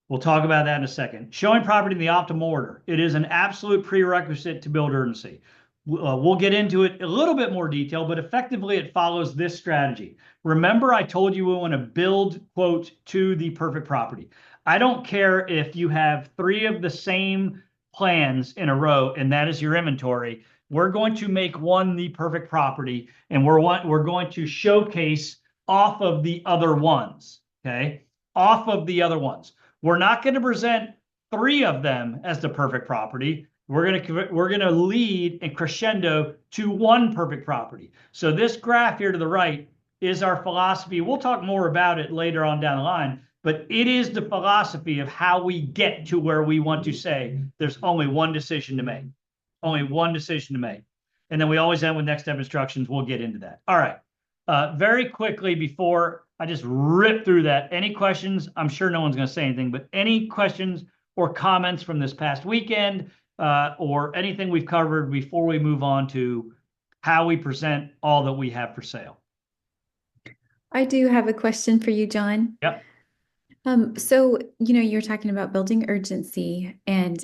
We'll talk about that in a second. Showing property in the optimal order. It is an absolute prerequisite to build urgency. We'll get into it a little bit more detail, but effectively it follows this strategy. Remember, I told you we want to build, quote, to the perfect property. I don't care if you have 3 of the same plans in a row and that is your inventory. We're going to make one the perfect property, and we're going to showcase off of the other ones, okay? Off of the other ones. We're not going to present 3 of them as the perfect property. We're going to lead and crescendo to one perfect property. So this graph here to the right is our philosophy. We'll talk more about it later on down the line, but it is the philosophy of how we get to where we want to say there's only one decision to make. Only one decision to make. And then we always end with next step instructions. We'll get into that. All right. Very quickly before I just rip through that, any questions? I'm sure no one's going to say anything, but any questions or comments from this past weekend, or anything we've covered before we move on to how we present all that we have for sale. I do have a question for you, John. Yep. So, you're talking about building urgency and,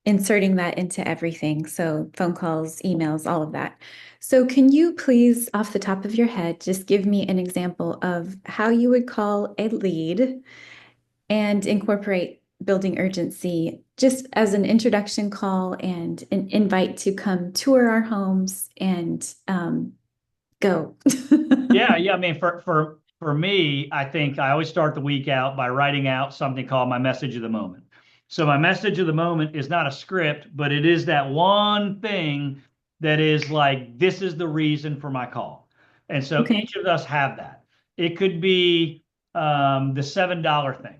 inserting that into everything. So phone calls, emails, all of that. So can you please, off the top of your head, just give me an example of how you would call a lead and incorporate building urgency just as an introduction call and an invite to come tour our homes and go? Yeah. I mean, for me, I think I always start the week out by writing out something called my message of the moment. So my message of the moment is not a script, but it is that one thing that is like, this is the reason for my call. And so Okay. each of us have that. It could be the $7 thing.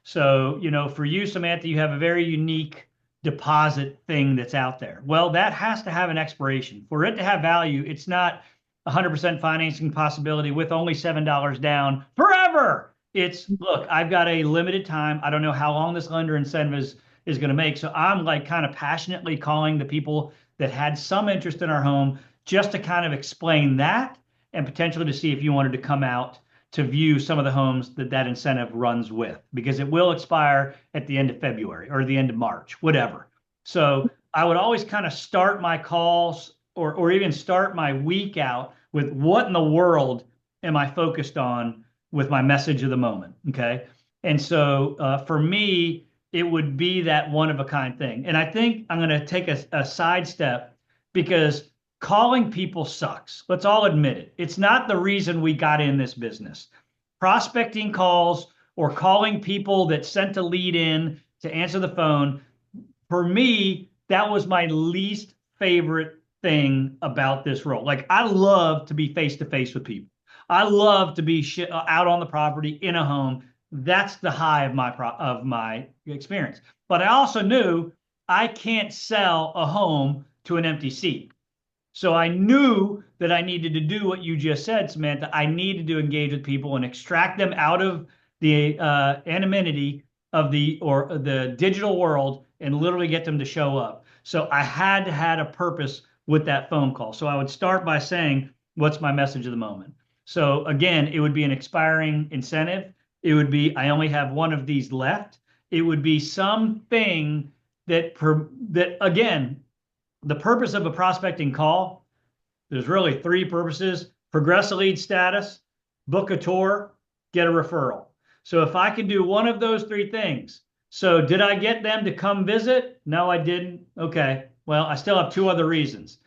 So, for you, Samantha, you have a very unique deposit thing that's out there. Well, that has to have an expiration. For it to have value, it's not 100% financing possibility with only $7 down forever. It's, look, I've got a limited time. I don't know how long this lender incentive is going to make. So I'm like kind of passionately calling the people that had some interest in our home just to kind of explain that and potentially to see if you wanted to come out to view some of the homes that incentive runs with, because it will expire at the end of February or the end of March, whatever. So I would always kind of start my calls or even start my week out with what in the world am I focused on with my message of the moment. Okay. And so for me, it would be that one of a kind thing. And I think I'm going to take a sidestep because calling people sucks. Let's all admit it. It's not the reason we got in this business. Prospecting calls or calling people that sent a lead in to answer the phone, for me, that was my least favorite thing about this role. Like, I love to be face to face with people. I love to be out on the property in a home. That's the high of my experience. But I also knew I can't sell a home to an empty seat. So I knew that I needed to do what you just said, Samantha. I needed to engage with people and extract them out of the anonymity of the digital world and literally get them to show up. So I had to have a purpose with that phone call. So I would start by saying, what's my message of the moment? So again, it would be an expiring incentive. It would be, I only have one of these left. It would be something that again, the purpose of a prospecting call, there's really three purposes: progress a lead status, book a tour, get a referral. So if I can do one of those three things, so did I get them to come visit? No, I didn't. Okay. Well, I still have two other reasons.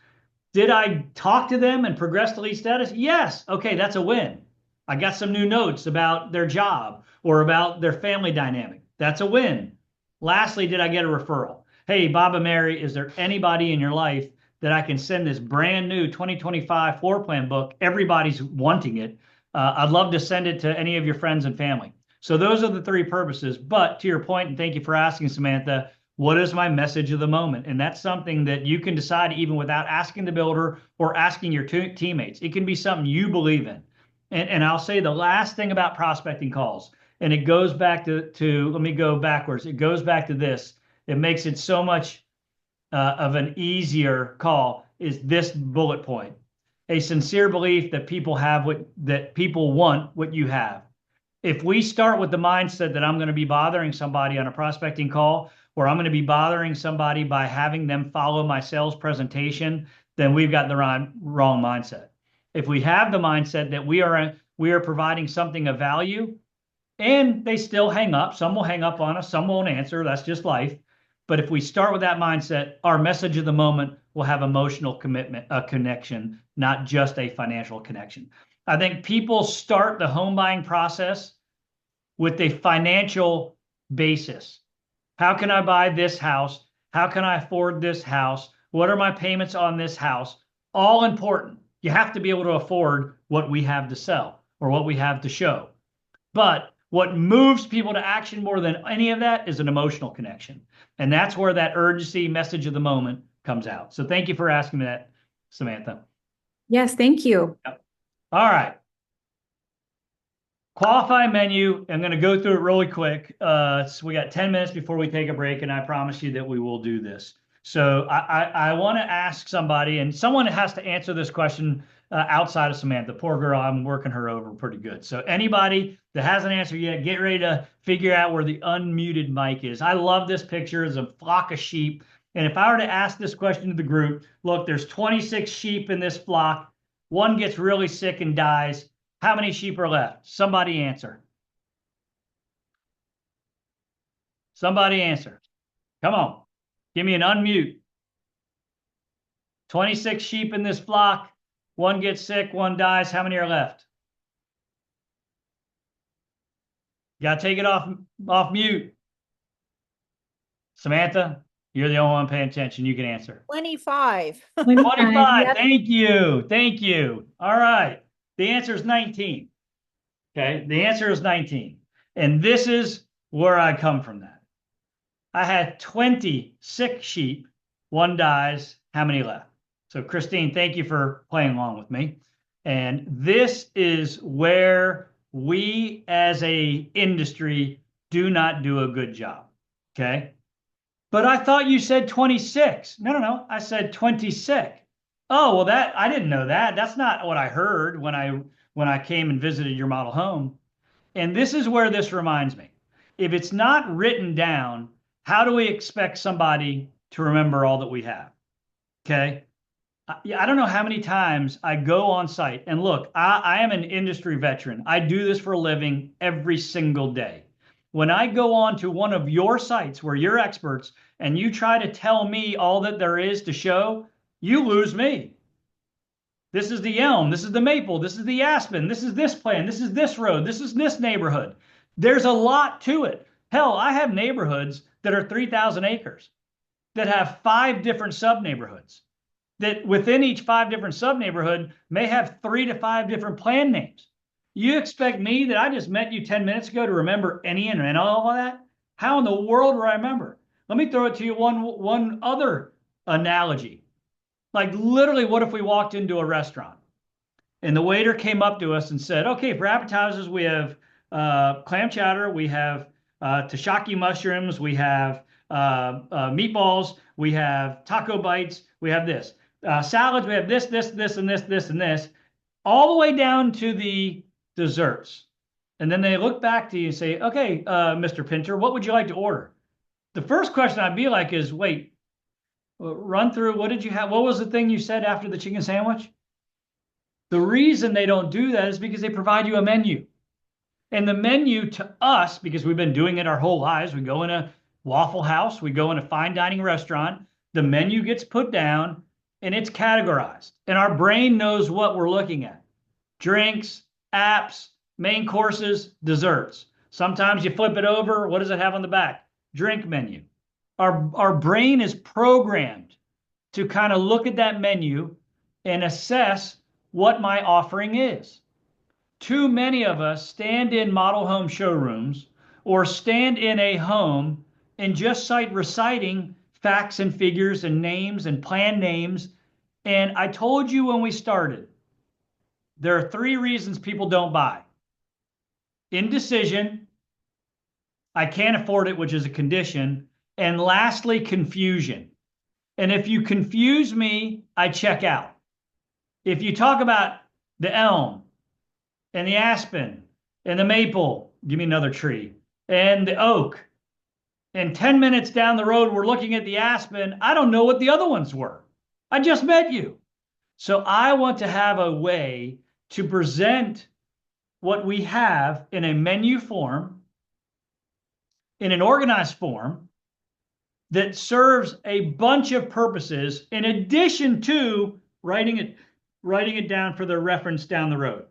Did I talk to them and progress the lead status? Yes. Okay, that's a win. I got some new notes about their job or about their family dynamic. That's a win. Lastly, did I get a referral? Hey, Bob and Mary, is there anybody in your life that I can send this brand new 2025 floor plan book? Everybody's wanting it. I'd love to send it to any of your friends and family. So those are the three purposes. But to your point, and thank you for asking, Samantha, what is my message of the moment? And that's something that you can decide even without asking the builder or asking your teammates. It can be something you believe in. And I'll say the last thing about prospecting calls, and it goes back to let me go backwards. It goes back to this. It makes it so much of an easier call, is this bullet point: a sincere belief that people want what you have. If we start with the mindset that I'm going to be bothering somebody on a prospecting call, or I'm going to be bothering somebody by having them follow my sales presentation, then we've got the wrong mindset. If we have the mindset that we are providing something of value, and they still hang up, some will hang up on us, some won't answer. That's just life. But if we start with that mindset, our message of the moment will have emotional commitment, a connection, not just a financial connection. I think people start the home buying process with a financial basis. How can I buy this house? How can I afford this house? What are my payments on this house? All important. You have to be able to afford what we have to sell or what we have to show. But what moves people to action more than any of that is an emotional connection. And that's where that urgency message of the moment comes out. So thank you for asking me that, Samantha. Yes, thank you. Yep. All right. Qualifying menu. I'm going to go through it really quick. So we got 10 minutes before we take a break, and I promise you that we will do this. So I want to ask somebody, and someone has to answer this question outside of Samantha. Poor girl, I'm working her over pretty good. So anybody that hasn't answered yet, get ready to figure out where the unmuted mic is. I love this picture. It's a flock of sheep. And if I were to ask this question to the group, look, there's 26 sheep in this flock. One gets really sick and dies. How many sheep are left? Somebody answer. Somebody answer. Come on. Give me an unmute. 26 sheep in this flock. One gets sick, one dies. How many are left? You got to take it off mute. Samantha, you're the only one paying attention. You can answer. 25. 25. Yep. Thank you. Thank you. All right. The answer is 19. Okay. The answer is 19. And this is where I come from that. I had 20 sick sheep. One dies. How many left? So Christine, thank you for playing along with me. And this is where we as a industry do not do a good job. Okay. But I thought you said 26. No. I said 26. Oh, well, that I didn't know that. That's not what I heard when I came and visited your model home. And this is where this reminds me. If it's not written down, how do we expect somebody to remember all that we have? Okay. I don't know how many times I go on site and look, I am an industry veteran. I do this for a living every single day. When I go on to one of your sites where you're experts and you try to tell me all that there is to show, you lose me. This is the elm. This is the maple. This is the aspen. This is this plan. This is this road. This is this neighborhood. There's a lot to it. Hell, I have neighborhoods that are 3,000 acres that have 5 different sub-neighborhoods that within each 5 different sub-neighborhood may have 3 to 5 different plan names. You expect me that I just met you 10 minutes ago to remember any and all of that? How in the world do I remember? Let me throw it to you one other analogy. Like literally, what if we walked into a restaurant and the waiter came up to us and said, okay, for appetizers, we have clam chowder, we have tzatziki mushrooms, we have meatballs, we have taco bites, we have this. Salads, we have this, and this, and this, all the way down to the desserts. And then they look back to you and say, okay, Mr. Pinter, what would you like to order? The first question I'd be like is, wait, run through, what did you have? What was the thing you said after the chicken sandwich? The reason they don't do that is because they provide you a menu. And the menu to us, because we've been doing it our whole lives, we go in a Waffle House, we go in a fine dining restaurant, the menu gets put down and it's categorized. And our brain knows what we're looking at. Drinks, apps, main courses, desserts. Sometimes you flip it over. What does it have on the back? Drink menu. Our brain is programmed to kind of look at that menu and assess what my offering is. Too many of us stand in model home showrooms or stand in a home and just reciting facts and figures and names and plan names. And I told you when we started, there are 3 reasons people don't buy. Indecision, I can't afford it, which is a condition, and lastly, confusion. And if you confuse me, I check out. If you talk about the elm and the aspen and the maple, give me another tree, and the oak, and 10 minutes down the road, we're looking at the aspen, I don't know what the other ones were. I just met you. So I want to have a way to present what we have in a menu form, in an organized form, that serves a bunch of purposes in addition to writing it down for their reference down the road.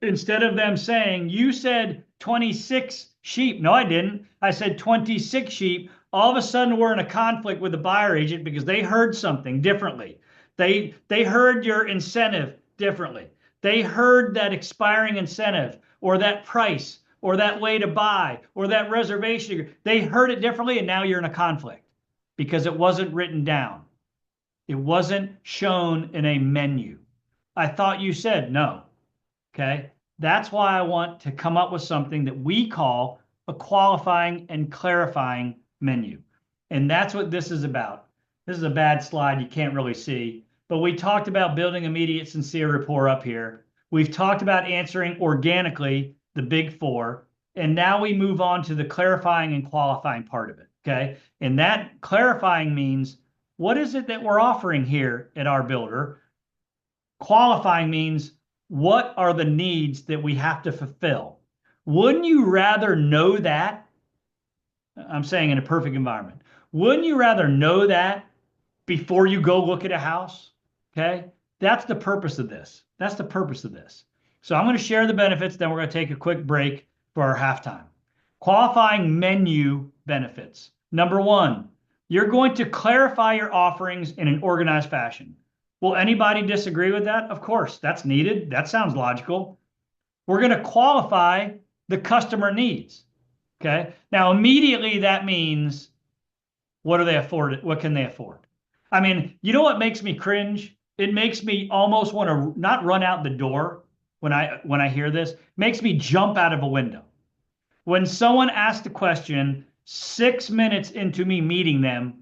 Instead of them saying, you said 26 sheep. No, I didn't. I said 26 sheep. All of a sudden, we're in a conflict with the buyer agent because they heard something differently. They heard your incentive differently. They heard that expiring incentive or that price or that way to buy or that reservation. They heard it differently, and now you're in a conflict because it wasn't written down. It wasn't shown in a menu. I thought you said no. Okay. That's why I want to come up with something that we call a qualifying and clarifying menu. And that's what this is about. This is a bad slide you can't really see, but we talked about building immediate sincere rapport up here. We've talked about answering organically the big four, and now we move on to the clarifying and qualifying part of it, okay? And that clarifying means, what is it that we're offering here at our builder? Qualifying means, what are the needs that we have to fulfill? Wouldn't you rather know that? I'm saying in a perfect environment. Wouldn't you rather know that before you go look at a house? Okay. That's the purpose of this. That's the purpose of this. So I'm going to share the benefits, then we're going to take a quick break for our halftime. Qualifying menu benefits. Number one, you're going to clarify your offerings in an organized fashion. Will anybody disagree with that? Of course, that's needed. That sounds logical. We're going to qualify the customer needs. Okay. Now, immediately that means, what do they afford? What can they afford? I mean, you know what makes me cringe? It makes me almost want to not run out the door when I hear this. It makes me jump out of a window. When someone asks the question 6 minutes into me meeting them,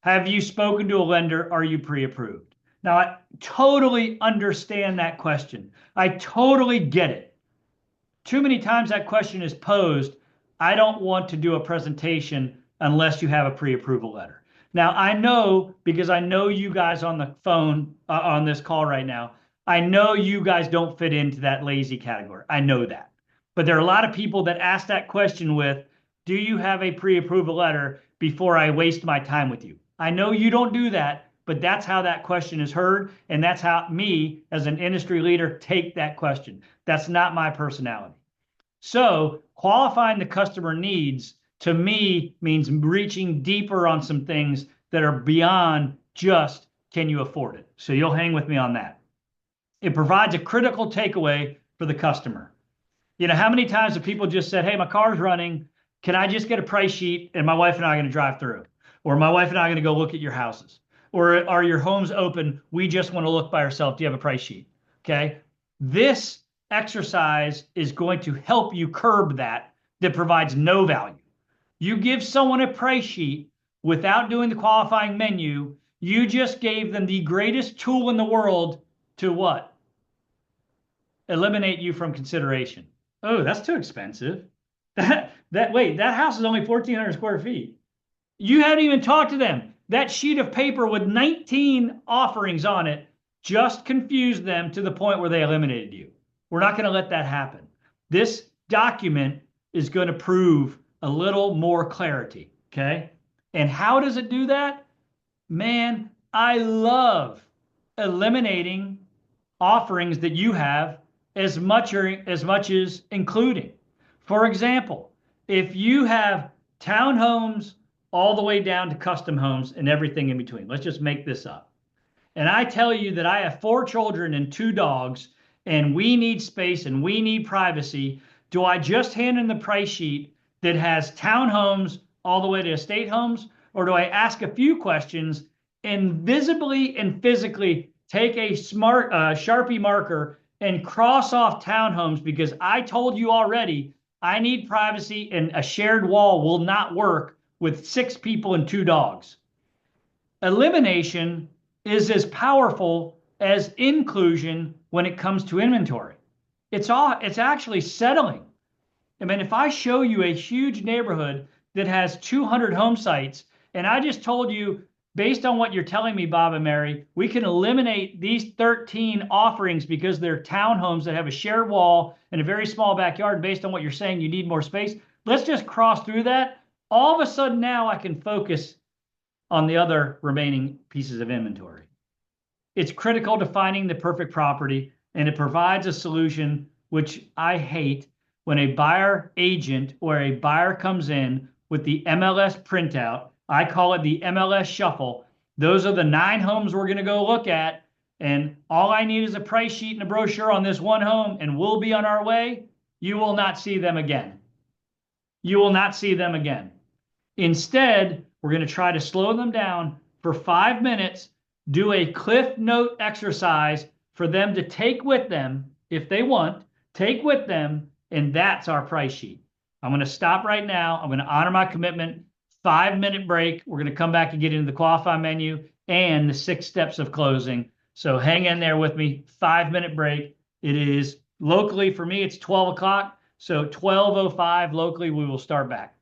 have you spoken to a lender? Are you pre-approved? Now, I totally understand that question. I totally get it. Too many times that question is posed, I don't want to do a presentation unless you have a pre-approval letter. Now, I know, because I know you guys on the phone, on this call right now, I know you guys don't fit into that lazy category. I know that. But there are a lot of people that ask that question with, do you have a pre-approval letter before I waste my time with you? I know you don't do that, but that's how that question is heard. And that's how me, as an industry leader, take that question. That's not my personality. So qualifying the customer needs, to me, means reaching deeper on some things that are beyond just, can you afford it? So you'll hang with me on that. It provides a critical takeaway for the customer. You know, how many times have people just said, hey, my car's running. Can I just get a price sheet and my wife and I are going to drive through? Or my wife and I are going to go look at your houses. Or are your homes open? We just want to look by ourselves. Do you have a price sheet? Okay. This exercise is going to help you curb that provides no value. You give someone a price sheet without doing the qualifying menu, you just gave them the greatest tool in the world to what? Eliminate you from consideration. Oh, that's too expensive. Wait, that house is only 1,400 square feet. You haven't even talked to them. That sheet of paper with 19 offerings on it just confused them to the point where they eliminated you. We're not going to let that happen. This document is going to prove a little more clarity, okay? And how does it do that? Man, I love eliminating offerings that you have as much as including. For example, if you have townhomes all the way down to custom homes and everything in between, let's just make this up. And I tell you that I have 4 children and 2 dogs, and we need space and we need privacy. Do I just hand in the price sheet that has townhomes all the way to estate homes? Or do I ask a few questions and visibly and physically take a smart Sharpie marker and cross off townhomes because I told you already I need privacy and a shared wall will not work with 6 people and 2 dogs? Elimination is as powerful as inclusion when it comes to inventory. It's actually settling. I mean, if I show you a huge neighborhood that has 200 home sites, and I just told you, based on what you're telling me, Bob and Mary, we can eliminate these 13 offerings because they're townhomes that have a shared wall and a very small backyard. Based on what you're saying, you need more space. Let's just cross through that. All of a sudden now I can focus on the other remaining pieces of inventory. It's critical to finding the perfect property, and it provides a solution, which I hate, when a buyer agent or a buyer comes in with the MLS printout. I call it the MLS shuffle. Those are the 9 homes we're going to go look at, and all I need is a price sheet and a brochure on this one home, and we'll be on our way. You will not see them again. You will not see them again. Instead, we're going to try to slow them down for 5 minutes, do a Cliff Note exercise for them to take with them, if they want, take with them, and that's our price sheet. I'm going to stop right now. I'm going to honor my commitment. 5-minute break. We're going to come back and get into the qualify menu and the 6 steps of closing. So hang in there with me. 5-minute break. It is locally for me, it's 12 o'clock. So 12:05 locally, we will start back.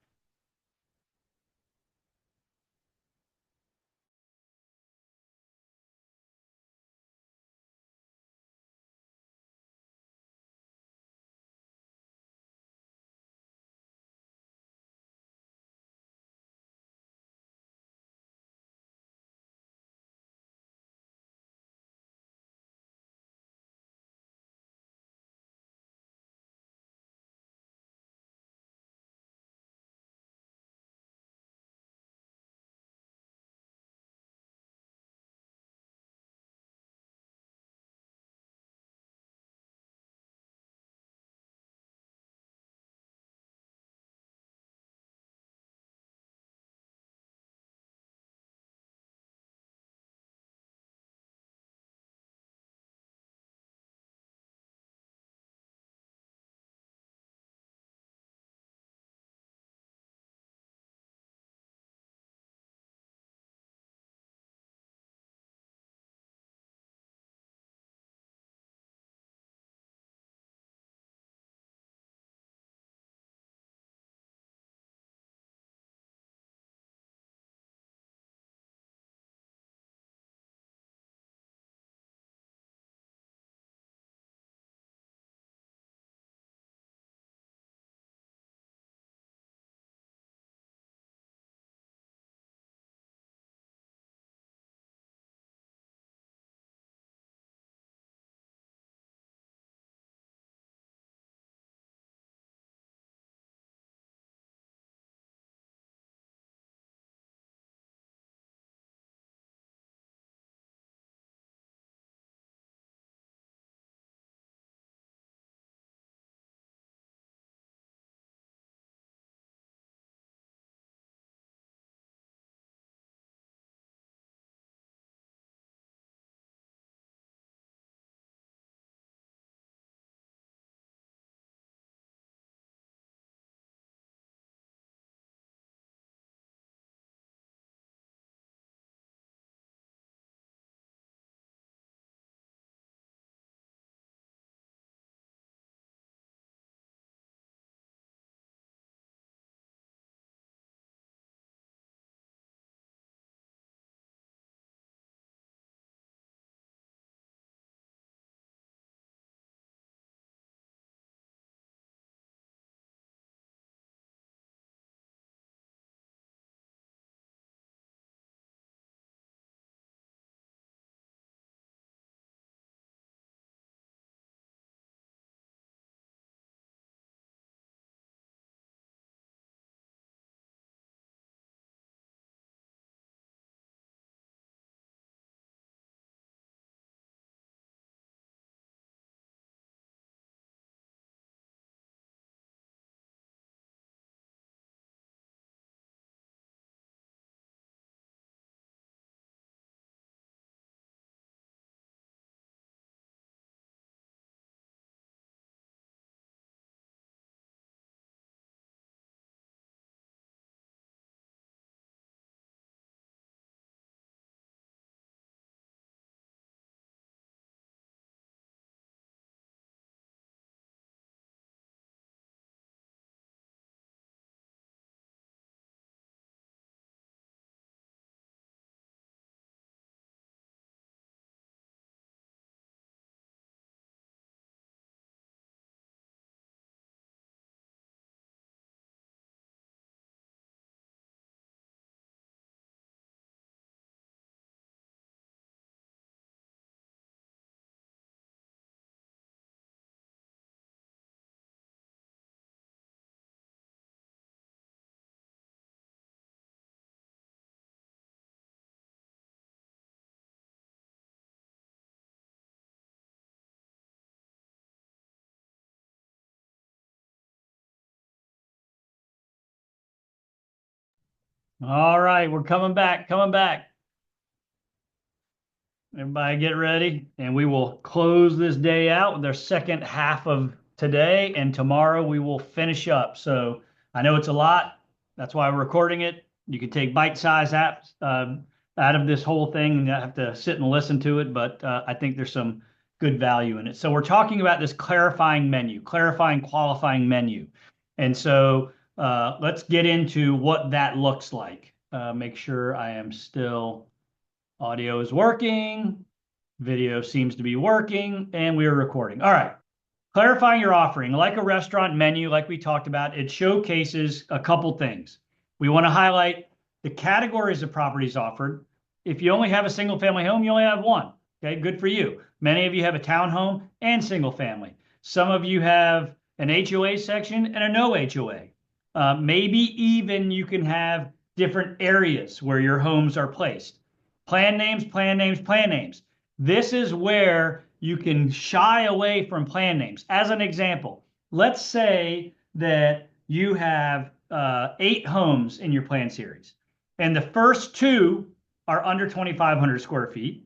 All right, we're coming back, coming back. Everybody get ready, and we will close this day out with our second half of today, and tomorrow we will finish up. So I know it's a lot. That's why we're recording it. You can take bite-sized apps out of this whole thing and not have to sit and listen to it, but I think there's some good value in it. So we're talking about this clarifying menu, clarifying qualifying menu. And so let's get into what that looks like. Make sure I am still, audio is working, video seems to be working, and we are recording. All right. Clarifying your offering, like a restaurant menu, like we talked about, it showcases a couple things. We want to highlight the categories of properties offered. If you only have a single family home, you only have one. Okay, good for you. Many of you have a townhome and single family. Some of you have an HOA section and a no HOA. Maybe even you can have different areas where your homes are placed. Plan names, plan names, plan names. This is where you can shy away from plan names. As an example, let's say that you have 8 homes in your plan series, and the first 2 are under 2,500 square feet.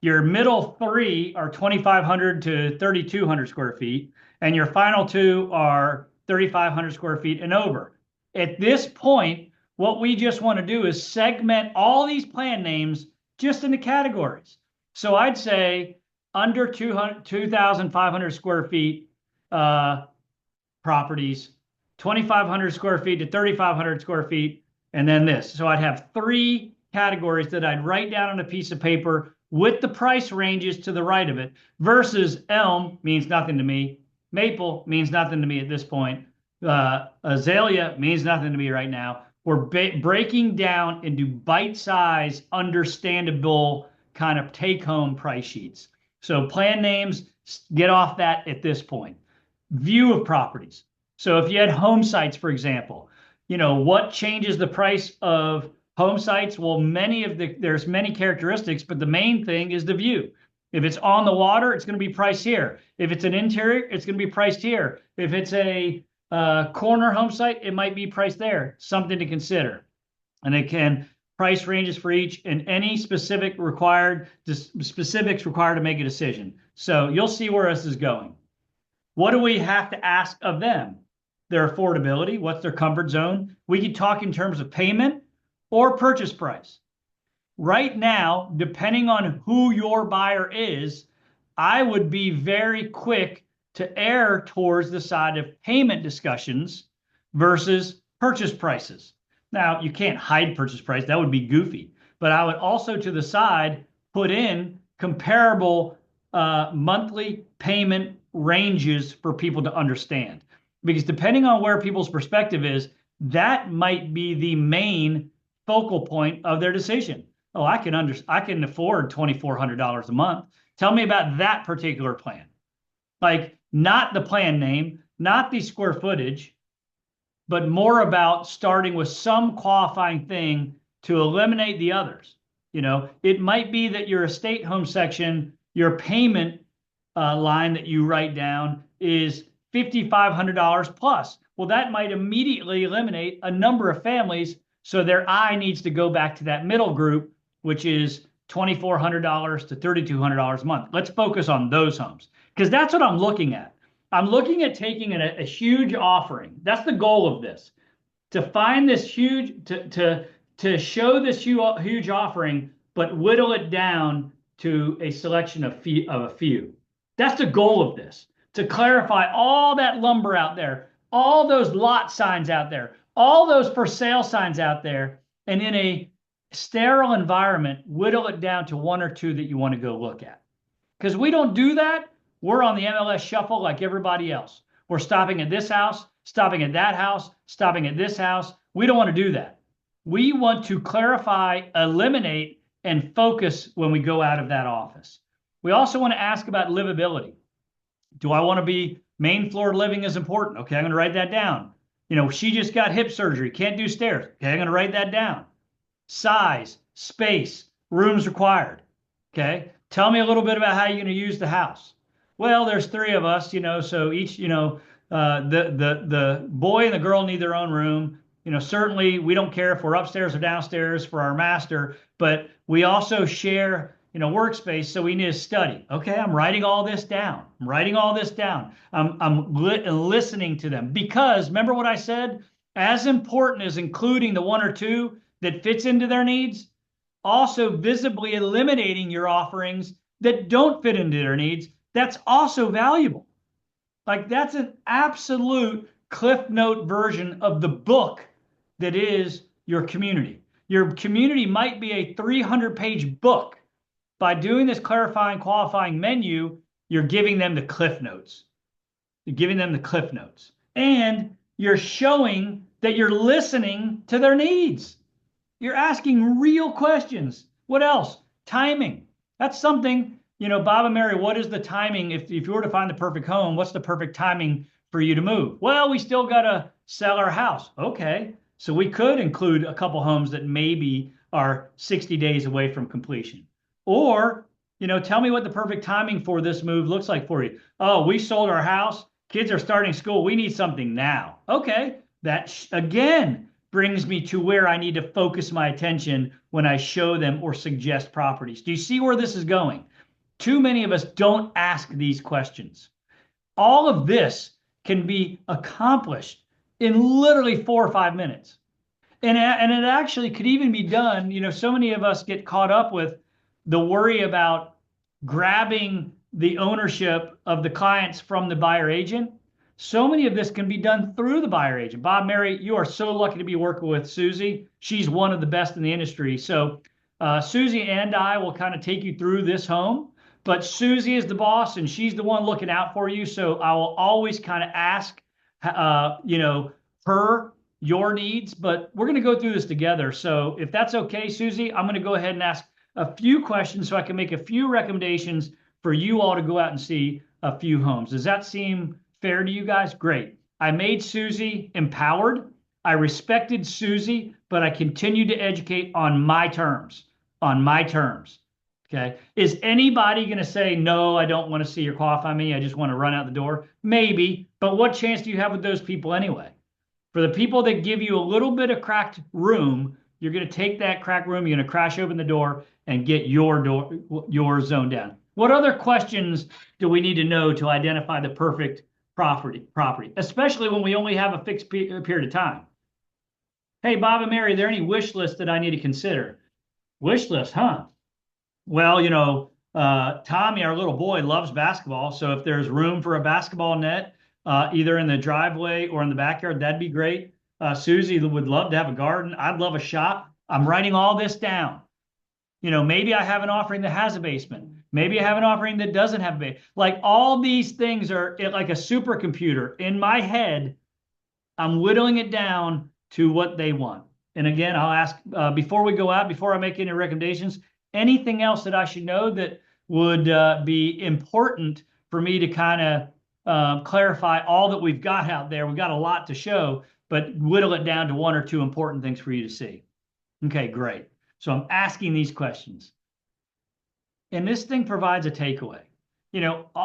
Your middle 3 are 2,500 to 3,200 square feet, and your final 2 are 3,500 square feet and over. At this point, what we just want to do is segment all these plan names just into categories. So I'd say under 2,500 square feet properties, 2,500 square feet to 3,500 square feet, and then this. So I'd have 3 categories that I'd write down on a piece of paper with the price ranges to the right of it, versus elm means nothing to me. Maple means nothing to me at this point. Azalea means nothing to me right now. We're breaking down into bite-size, understandable kind of take-home price sheets. So plan names, get off that at this point. View of properties. So if you had home sites, for example, what changes the price of home sites? Well, there's many characteristics, but the main thing is the view. If it's on the water, it's going to be priced here. If it's an interior, it's going to be priced here. If it's a corner home site, it might be priced there. Something to consider. And again, price ranges for each, and any specifics required to make a decision. So you'll see where this is going. What do we have to ask of them? Their affordability, what's their comfort zone? We could talk in terms of payment or purchase price. Right now, depending on who your buyer is, I would be very quick to err towards the side of payment discussions versus purchase prices. Now, you can't hide purchase price. That would be goofy. But I would also, to the side, put in comparable monthly payment ranges for people to understand. Because depending on where people's perspective is, that might be the main focal point of their decision. Oh, I can afford $2,400 a month. Tell me about that particular plan. Like, not the plan name, not the square footage, but more about starting with some qualifying thing to eliminate the others. It might be that your estate home section, your payment line that you write down is $5,500 plus. Well, that might immediately eliminate a number of families, so their eye needs to go back to that middle group, which is $2,400 to $3,200 a month. Let's focus on those homes, because that's what I'm looking at. I'm looking at taking a huge offering. That's the goal of this, to find this huge, to show this huge offering, but whittle it down to a selection of a few. That's the goal of this, to clarify all that lumber out there, all those lot signs out there, all those for sale signs out there, and in a sterile environment, whittle it down to 1 or 2 that you want to go look at. Because we don't do that, we're on the MLS shuffle like everybody else. We're stopping at this house, stopping at that house, stopping at this house. We don't want to do that. We want to clarify, eliminate, and focus when we go out of that office. We also want to ask about livability. Do I want to be main floor living is important? Okay, I'm going to write that down. She just got hip surgery, can't do stairs. Okay, I'm going to write that down. Size, space, rooms required. Okay, tell me a little bit about how you're going to use the house. Well, there's 3 of us, so each, the boy and the girl need their own room. Certainly we don't care if we're upstairs or downstairs for our master, but we also share, workspace, so we need to study. Okay, I'm writing all this down. I'm writing all this down. I'm listening to them, because remember what I said? As important as including the one or two that fits into their needs, also visibly eliminating your offerings that don't fit into their needs, that's also valuable. Like, that's an absolute Cliff Note version of the book that is your community. Your community might be a 300-page book. By doing this clarifying, qualifying menu, you're giving them the Cliff Notes. You're giving them the Cliff Notes. And you're showing that you're listening to their needs. You're asking real questions. What else? Timing. That's something, Bob and Mary, what is the timing? If you were to find the perfect home, what's the perfect timing for you to move? Well, we still got to sell our house. Okay. So we could include a couple homes that maybe are 60 days away from completion. Or, tell me what the perfect timing for this move looks like for you. Oh, we sold our house. Kids are starting school. We need something now. Okay. That, again, brings me to where I need to focus my attention when I show them or suggest properties. Do you see where this is going? Too many of us don't ask these questions. All of this can be accomplished in literally 4 or 5 minutes. And it actually could even be done. So many of us get caught up with the worry about grabbing the ownership of the clients from the buyer agent. So many of this can be done through the buyer agent. Bob, Mary, you are so lucky to be working with Susie. She's one of the best in the industry. So Susie and I will kind of take you through this home, but Susie is the boss and she's the one looking out for you. So I will always kind of ask, her your needs, but we're going to go through this together. So if that's okay, Susie, I'm going to go ahead and ask a few questions so I can make a few recommendations for you all to go out and see a few homes. Does that seem fair to you guys? Great. I made Susie empowered. I respected Susie, but I continued to educate on my terms, Okay. Is anybody going to say, no, I don't want to see your qualify me. I just want to run out the door? Maybe, but what chance do you have with those people anyway? For the people that give you a little bit of cracked room, you're going to take that cracked room, you're going to crash open the door and get your zone down. What other questions do we need to know to identify the perfect property, especially when we only have a fixed period of time? Hey, Bob and Mary, are there any wish lists that I need to consider? Wish list, huh? Well, Tommy, our little boy, loves basketball. So if there's room for a basketball net, either in the driveway or in the backyard, that'd be great. Susie would love to have a garden. I'd love a shop. I'm writing all this down. Maybe I have an offering that has a basement. Maybe I have an offering that doesn't have a basement. Like, all these things are like a supercomputer. In my head, I'm whittling it down to what they want. And again, I'll ask, before we go out, before I make any recommendations, anything else that I should know that would be important for me to kind of clarify all that we've got out there. We've got a lot to show, but whittle it down to 1 or 2 important things for you to see. Okay, great. So I'm asking these questions. And this thing provides a takeaway.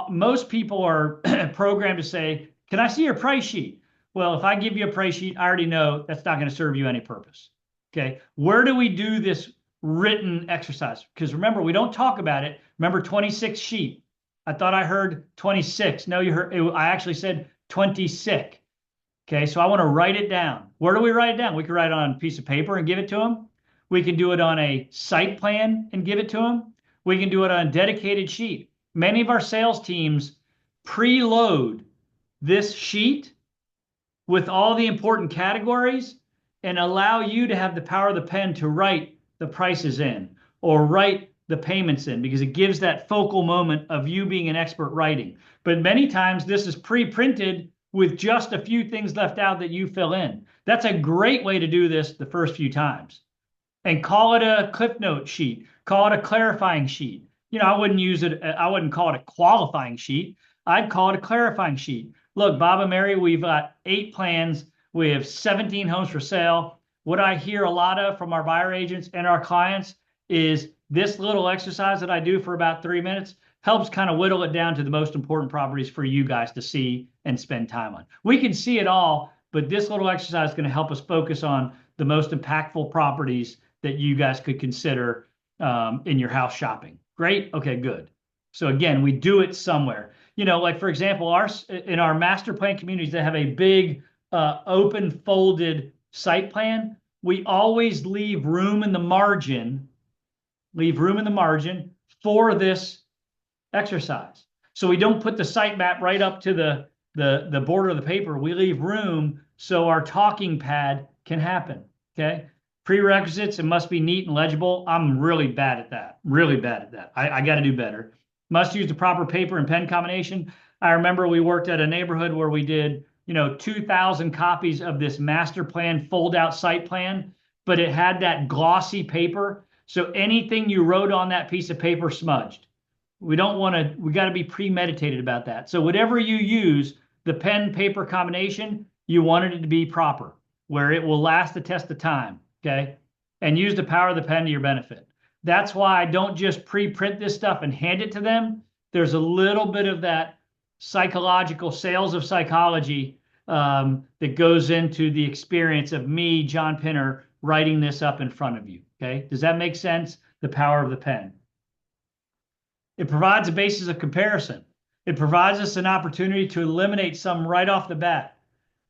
Most people are programmed to say, can I see your price sheet? Well, if I give you a price sheet, I already know that's not going to serve you any purpose. Okay, where do we do this written exercise? Because remember, we don't talk about it. Remember 26 sheet. I thought I heard 26. No, you heard, I actually said 26. Okay, so I want to write it down. Where do we write it down? We can write it on a piece of paper and give it to them. We can do it on a site plan and give it to them. We can do it on a dedicated sheet. Many of our sales teams preload this sheet with all the important categories and allow you to have the power of the pen to write the prices in or write the payments in, because it gives that focal moment of you being an expert writing. But many times this is pre-printed with just a few things left out that you fill in. That's a great way to do this the first few times. And call it a Cliff Note sheet. Call it a clarifying sheet. I wouldn't call it a qualifying sheet. I'd call it a clarifying sheet. Look, Bob and Mary, we've got 8 plans. We have 17 homes for sale. What I hear a lot of from our buyer agents and our clients is this little exercise that I do for about 3 minutes helps kind of whittle it down to the most important properties for you guys to see and spend time on. We can see it all, but this little exercise is going to help us focus on the most impactful properties that you guys could consider in your house shopping. Great. Okay, good. So again, we do it somewhere. You know, like for example, in our master plan communities that have a big open folded site plan, we always leave room in the margin, for this exercise. So we don't put the site map right up to the border of the paper. We leave room so our talking pad can happen. Okay. Prerequisites, it must be neat and legible. I'm really bad at that. Really bad at that. I got to do better. Must use the proper paper and pen combination. I remember we worked at a neighborhood where we did, 2,000 copies of this master plan fold out site plan, but it had that glossy paper. So anything you wrote on that piece of paper smudged. We got to be premeditated about that. So whatever you use, the pen paper combination, you wanted it to be proper, where it will last the test of time. Okay. And use the power of the pen to your benefit. That's why I don't just pre-print this stuff and hand it to them. There's a little bit of that psychological sales of psychology that goes into the experience of me, John Pinner, writing this up in front of you. Okay. Does that make sense? The power of the pen. It provides a basis of comparison. It provides us an opportunity to eliminate some right off the bat.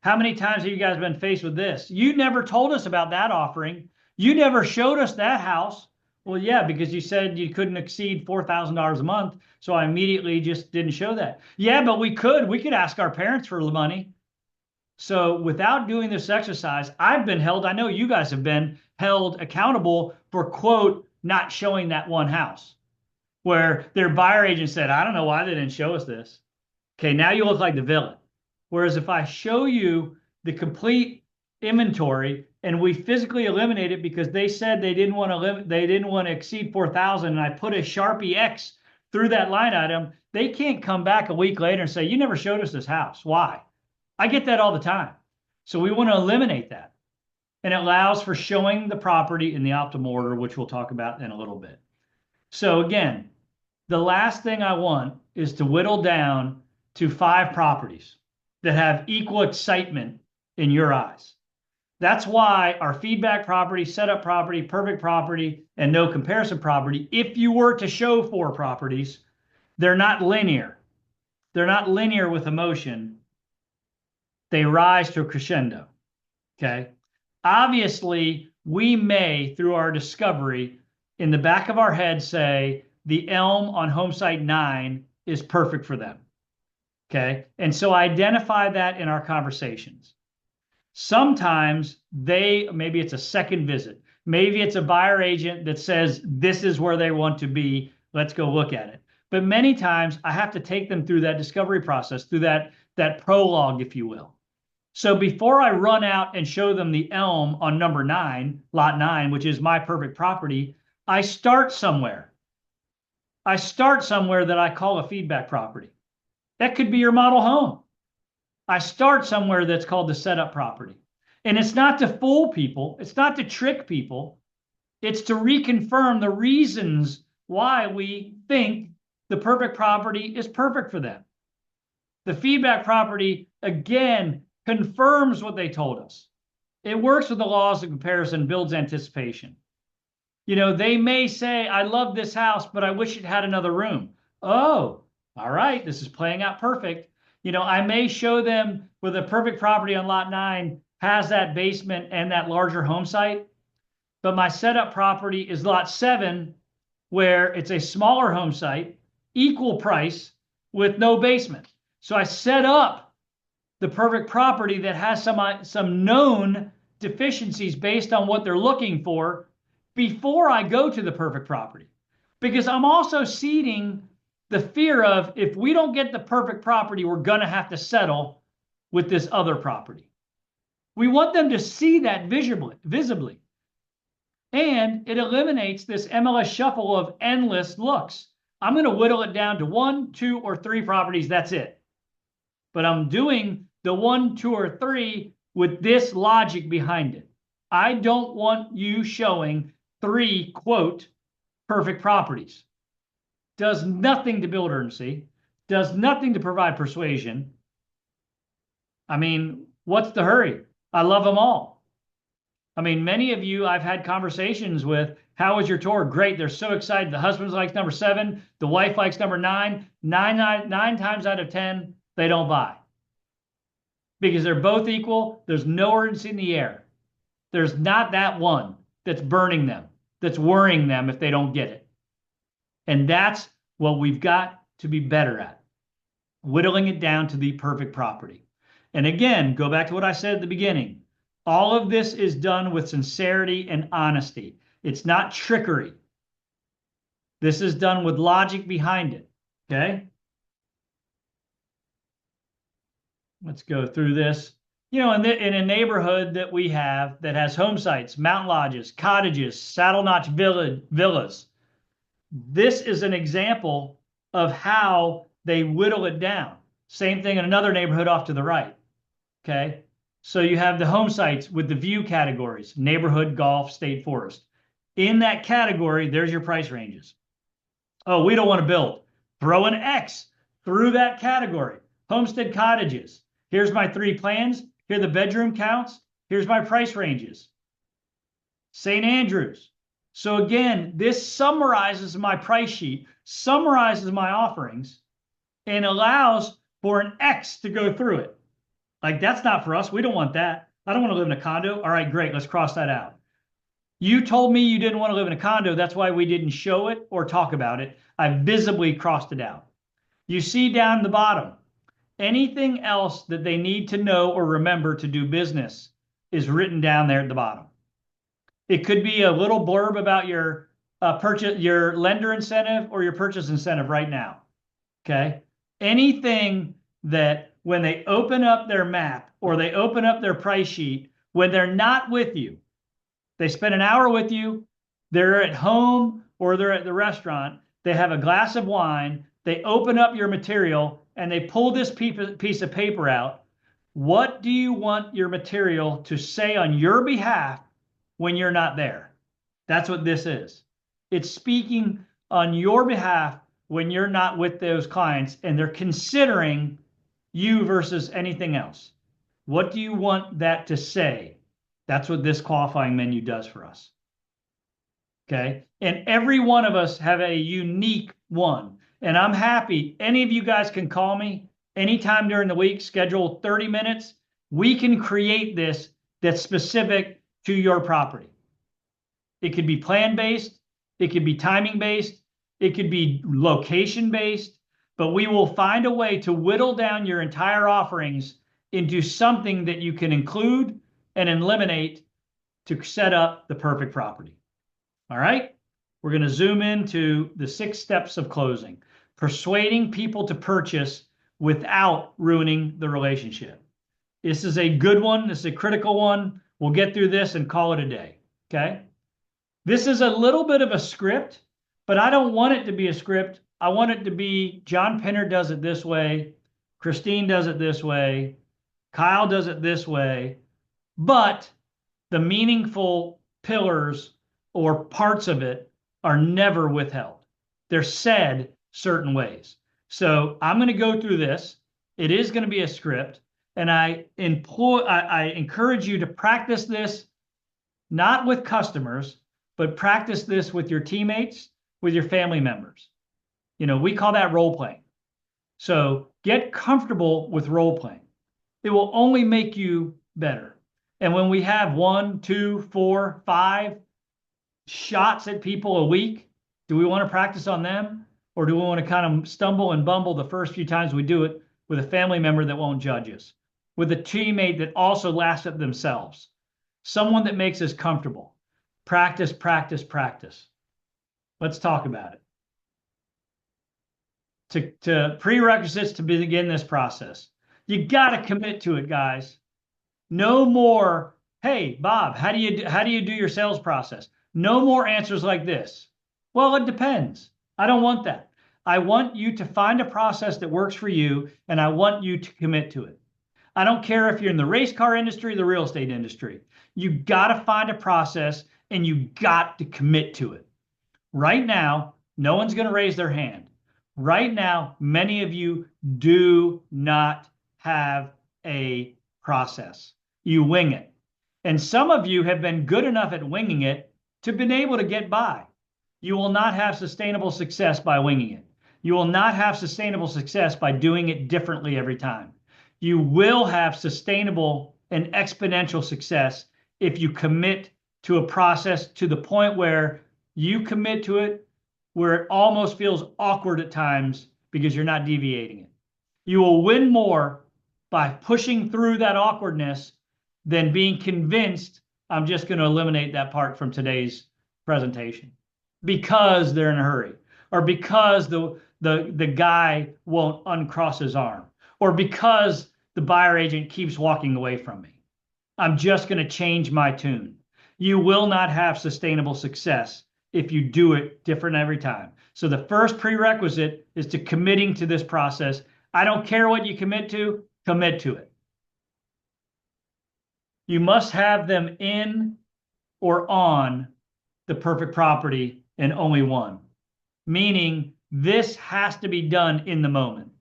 How many times have you guys been faced with this? You never told us about that offering. You never showed us that house. Well, yeah, because you said you couldn't exceed $4,000 a month. So I immediately just didn't show that. Yeah, but we could ask our parents for the money. So without doing this exercise, I've been held, I know you guys have been held accountable for, quote, not showing that one house where their buyer agent said, I don't know why they didn't show us this. Okay, now you look like the villain. Whereas if I show you the complete inventory and we physically eliminate it because they said they didn't want to exceed 4,000, and I put a Sharpie X through that line item, they can't come back a week later and say, you never showed us this house. Why? I get that all the time. So we want to eliminate that. And it allows for showing the property in the optimal order, which we'll talk about in a little bit. So again, the last thing I want is to whittle down to 5 properties that have equal excitement in your eyes. That's why our feedback property, setup property, perfect property, and no comparison property, if you were to show 4 properties, they're not linear. They're not linear with emotion. They rise to a crescendo, okay? Obviously, we may, through our discovery, in the back of our head say, the elm on home site 9 is perfect for them. Okay. And so I identify that in our conversations. Sometimes maybe it's a second visit. Maybe it's a buyer agent that says, this is where they want to be. Let's go look at it. But many times I have to take them through that discovery process, through that prologue, if you will. So before I run out and show them the elm on number 9, lot 9, which is my perfect property, I start somewhere. I start somewhere that I call a feedback property. That could be your model home. I start somewhere that's called the setup property. And it's not to fool people. It's not to trick people. It's to reconfirm the reasons why we think the perfect property is perfect for them. The feedback property, again, confirms what they told us. It works with the laws of comparison, builds anticipation. They may say, I love this house, but I wish it had another room. Oh, all right, this is playing out perfect. I may show them where the perfect property on lot 9 has that basement and that larger home site, but my setup property is lot 7, where it's a smaller home site, equal price with no basement. So I set up the perfect property that has some known deficiencies based on what they're looking for before I go to the perfect property. Because I'm also seeding the fear of, if we don't get the perfect property, we're going to have to settle with this other property. We want them to see that visibly. And it eliminates this MLS shuffle of endless looks. I'm going to whittle it down to 1, 2, or 3 properties. That's it. But I'm doing the 1, 2, or 3 with this logic behind it. I don't want you showing 3, quote, perfect properties. Does nothing to build urgency, does nothing to provide persuasion. I mean, what's the hurry? I love them all. I mean, many of you I've had conversations with How was your tour? Great. They're so excited. The husband likes number 7. The wife likes number 9. Nine times out of 10, they don't buy. Because they're both equal. There's no urgency in the air. There's not that one that's burning them, that's worrying them if they don't get it. And that's what we've got to be better at, whittling it down to the perfect property. And again, go back to what I said at the beginning. All of this is done with sincerity and honesty. It's not trickery. This is done with logic behind it. Okay? Let's go through this. You know, in a neighborhood that we have that has home sites, mountain lodges, cottages, saddle notch villas, this is an example of how they whittle it down. Same thing in another neighborhood off to the right. Okay. So you have the home sites with the view categories, neighborhood, golf, state forest. In that category, there's your price ranges. Oh, we don't want to build. Throw an X through that category. Homestead cottages. Here's my 3 plans. Here are the bedroom counts. Here's my price ranges. St. Andrews. So again, this summarizes my price sheet, summarizes my offerings, and allows for an X to go through it. Like, that's not for us. We don't want that. I don't want to live in a condo. All right, great. Let's cross that out. You told me you didn't want to live in a condo. That's why we didn't show it or talk about it. I visibly crossed it out. You see down the bottom, anything else that they need to know or remember to do business is written down there at the bottom. It could be a little blurb about your your lender incentive or your purchase incentive right now. Okay. Anything that when they open up their map or they open up their price sheet, when they're not with you, they spend an hour with you, they're at home or they're at the restaurant, they have a glass of wine, they open up your material and they pull this piece of paper out. What do you want your material to say on your behalf when you're not there? That's what this is. It's speaking on your behalf when you're not with those clients and they're considering you versus anything else. What do you want that to say? That's what this qualifying menu does for us. Okay. And every one of us have a unique one. And I'm happy. Any of you guys can call me anytime during the week, schedule 30 minutes. We can create this that's specific to your property. It could be plan-based. It could be timing-based. It could be location-based. But we will find a way to whittle down your entire offerings into something that you can include and eliminate to set up the perfect property. All right? We're going to zoom into the 6 steps of closing. Persuading people to purchase without ruining the relationship. This is a good one. This is a critical one. We'll get through this and call it a day. Okay? This is a little bit of a script, but I don't want it to be a script. I want it to be John Pinner does it this way, Christine does it this way, Kyle does it this way, but the meaningful pillars or parts of it are never withheld. They're said certain ways. So I'm going to go through this. It is going to be a script, and I encourage you to practice this, not with customers, but practice this with your teammates, with your family members. You know, we call that role playing. So get comfortable with role playing. It will only make you better. And when we have 1, 2, 4, 5 shots at people a week, do we want to practice on them? Or do we want to kind of stumble and bumble the first few times we do it with a family member that won't judge us, with a teammate that also laughs at themselves, someone that makes us comfortable? Practice, practice, practice. Let's talk about it. To prerequisites to begin this process. You got to commit to it, guys. No more, hey, Bob, how do you do your sales process? No more answers like this. Well, it depends. I don't want that. I want you to find a process that works for you, and I want you to commit to it. I don't care if you're in the race car industry, the real estate industry. You got to find a process, and you got to commit to it. Right now, no one's going to raise their hand. Right now, many of you do not have a process. You wing it. And some of you have been good enough at winging it to be able to get by. You will not have sustainable success by winging it. You will not have sustainable success by doing it differently every time. You will have sustainable and exponential success if you commit to a process to the point where you commit to it, where it almost feels awkward at times because you're not deviating it. You will win more by pushing through that awkwardness than being convinced I'm just going to eliminate that part from today's presentation because they're in a hurry, or because the guy won't uncross his arm, or because the buyer agent keeps walking away from me. I'm just going to change my tune. You will not have sustainable success if you do it different every time. So the first prerequisite is to committing to this process. I don't care what you commit to it. You must have them in or on the perfect property and only one. Meaning this has to be done in the moment.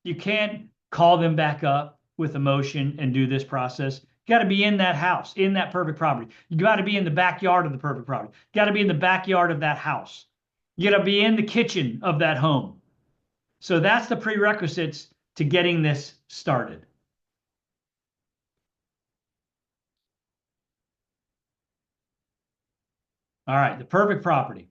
You can't call them back up with emotion and do this process. You got to be in that house, in that perfect property. You got to be in the backyard of the perfect property. You got to be in the backyard of that house. You got to be in the kitchen of that home. So that's the prerequisites to getting this started. All right, the perfect property.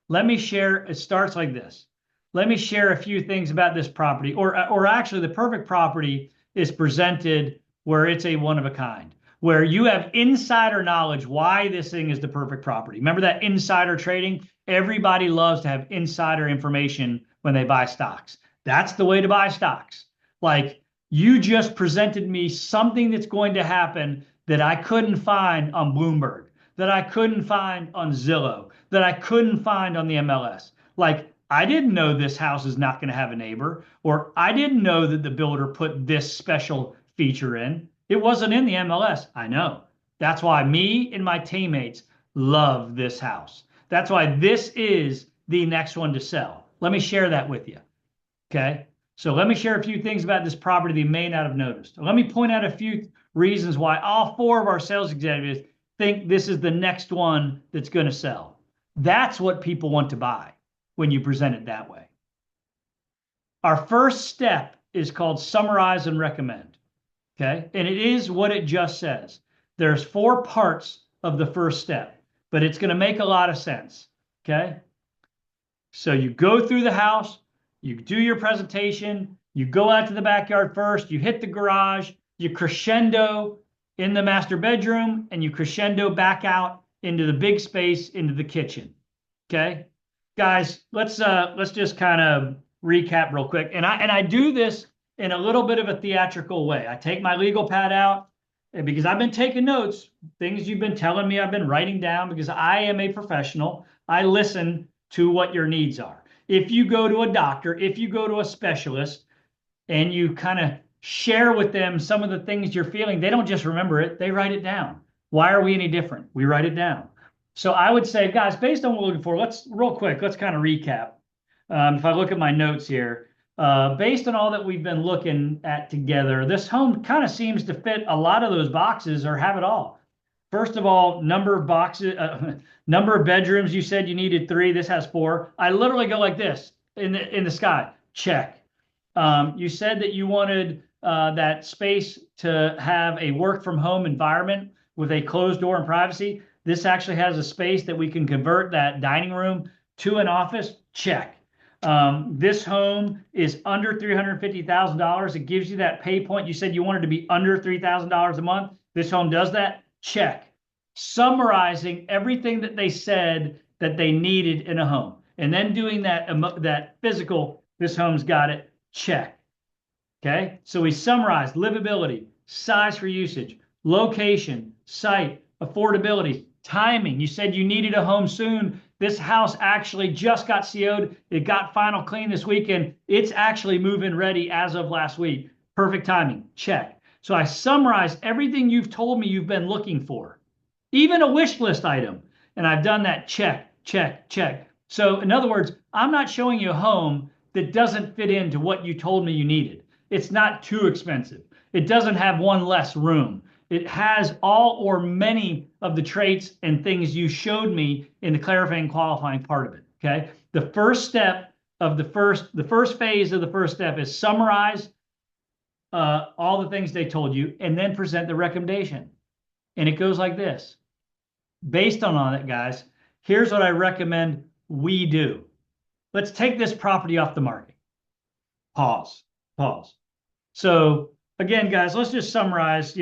Let me share, it starts like this. Let me share a few things about this property, or actually the perfect property is presented where it's a one of a kind, where you have insider knowledge why this thing is the perfect property. Remember that insider trading? Everybody loves to have insider information when they buy stocks. That's the way to buy stocks. Like, you just presented me something that's going to happen that I couldn't find on Bloomberg, that I couldn't find on Zillow, that I couldn't find on the MLS. Like, I didn't know this house is not going to have a neighbor, or I didn't know that the builder put this special feature in. It wasn't in the MLS. I know. That's why me and my teammates love this house. That's why this is the next one to sell. Let me share that with you. Okay. So let me share a few things about this property that you may not have noticed. Let me point out a few reasons why all four of our sales executives think this is the next one that's going to sell. That's what people want to buy when you present it that way. Our first step is called summarize and recommend. Okay. And it is what it just says. There's 4 parts of the first step, but it's going to make a lot of sense. Okay. So you go through the house, you do your presentation, you go out to the backyard first, you hit the garage, you crescendo in the master bedroom, and you crescendo back out into the big space, into the kitchen. Okay. Guys, let's just kind of recap real quick. And I do this in a little bit of a theatrical way. I take my legal pad out, and because I've been taking notes, things you've been telling me, I've been writing down because I am a professional. I listen to what your needs are. If you go to a doctor, if you go to a specialist, and you kind of share with them some of the things you're feeling, they don't just remember it, they write it down. Why are we any different? We write it down. So I would say, guys, based on what we're looking for, let's kind of recap. If I look at my notes here, based on all that we've been looking at together, this home kind of seems to fit a lot of those boxes or have it all. First of all, number of boxes, number of bedrooms. You said you needed 3. This has 4. I literally go like this in the sky. Check. You said that you wanted that space to have a work from home environment with a closed door and privacy. This actually has a space that we can convert that dining room to an office. Check. This home is under $350,000. It gives you that pay point. You said you wanted to be under $3,000 a month. This home does that. Check. Summarizing everything that they said that they needed in a home, and then doing that physical. This home's got it. Check. Okay. So we summarized livability, size for usage, location, site, affordability, timing. You said you needed a home soon. This house actually just got CO'd. It got final clean this weekend. It's actually move-in ready as of last week. Perfect timing. Check. So I summarized everything you've told me you've been looking for, even a wish list item. And I've done that. Check, check, check. So in other words, I'm not showing you a home that doesn't fit into what you told me you needed. It's not too expensive. It doesn't have one less room. It has all or many of the traits and things you showed me in the clarifying qualifying part of it. Okay. The first step of the first phase of the first step is summarize all the things they told you and then present the recommendation. And it goes like this. Based on it, guys, here's what I recommend we do. Let's take this property off the market. Pause. So again, guys, let's just summarize,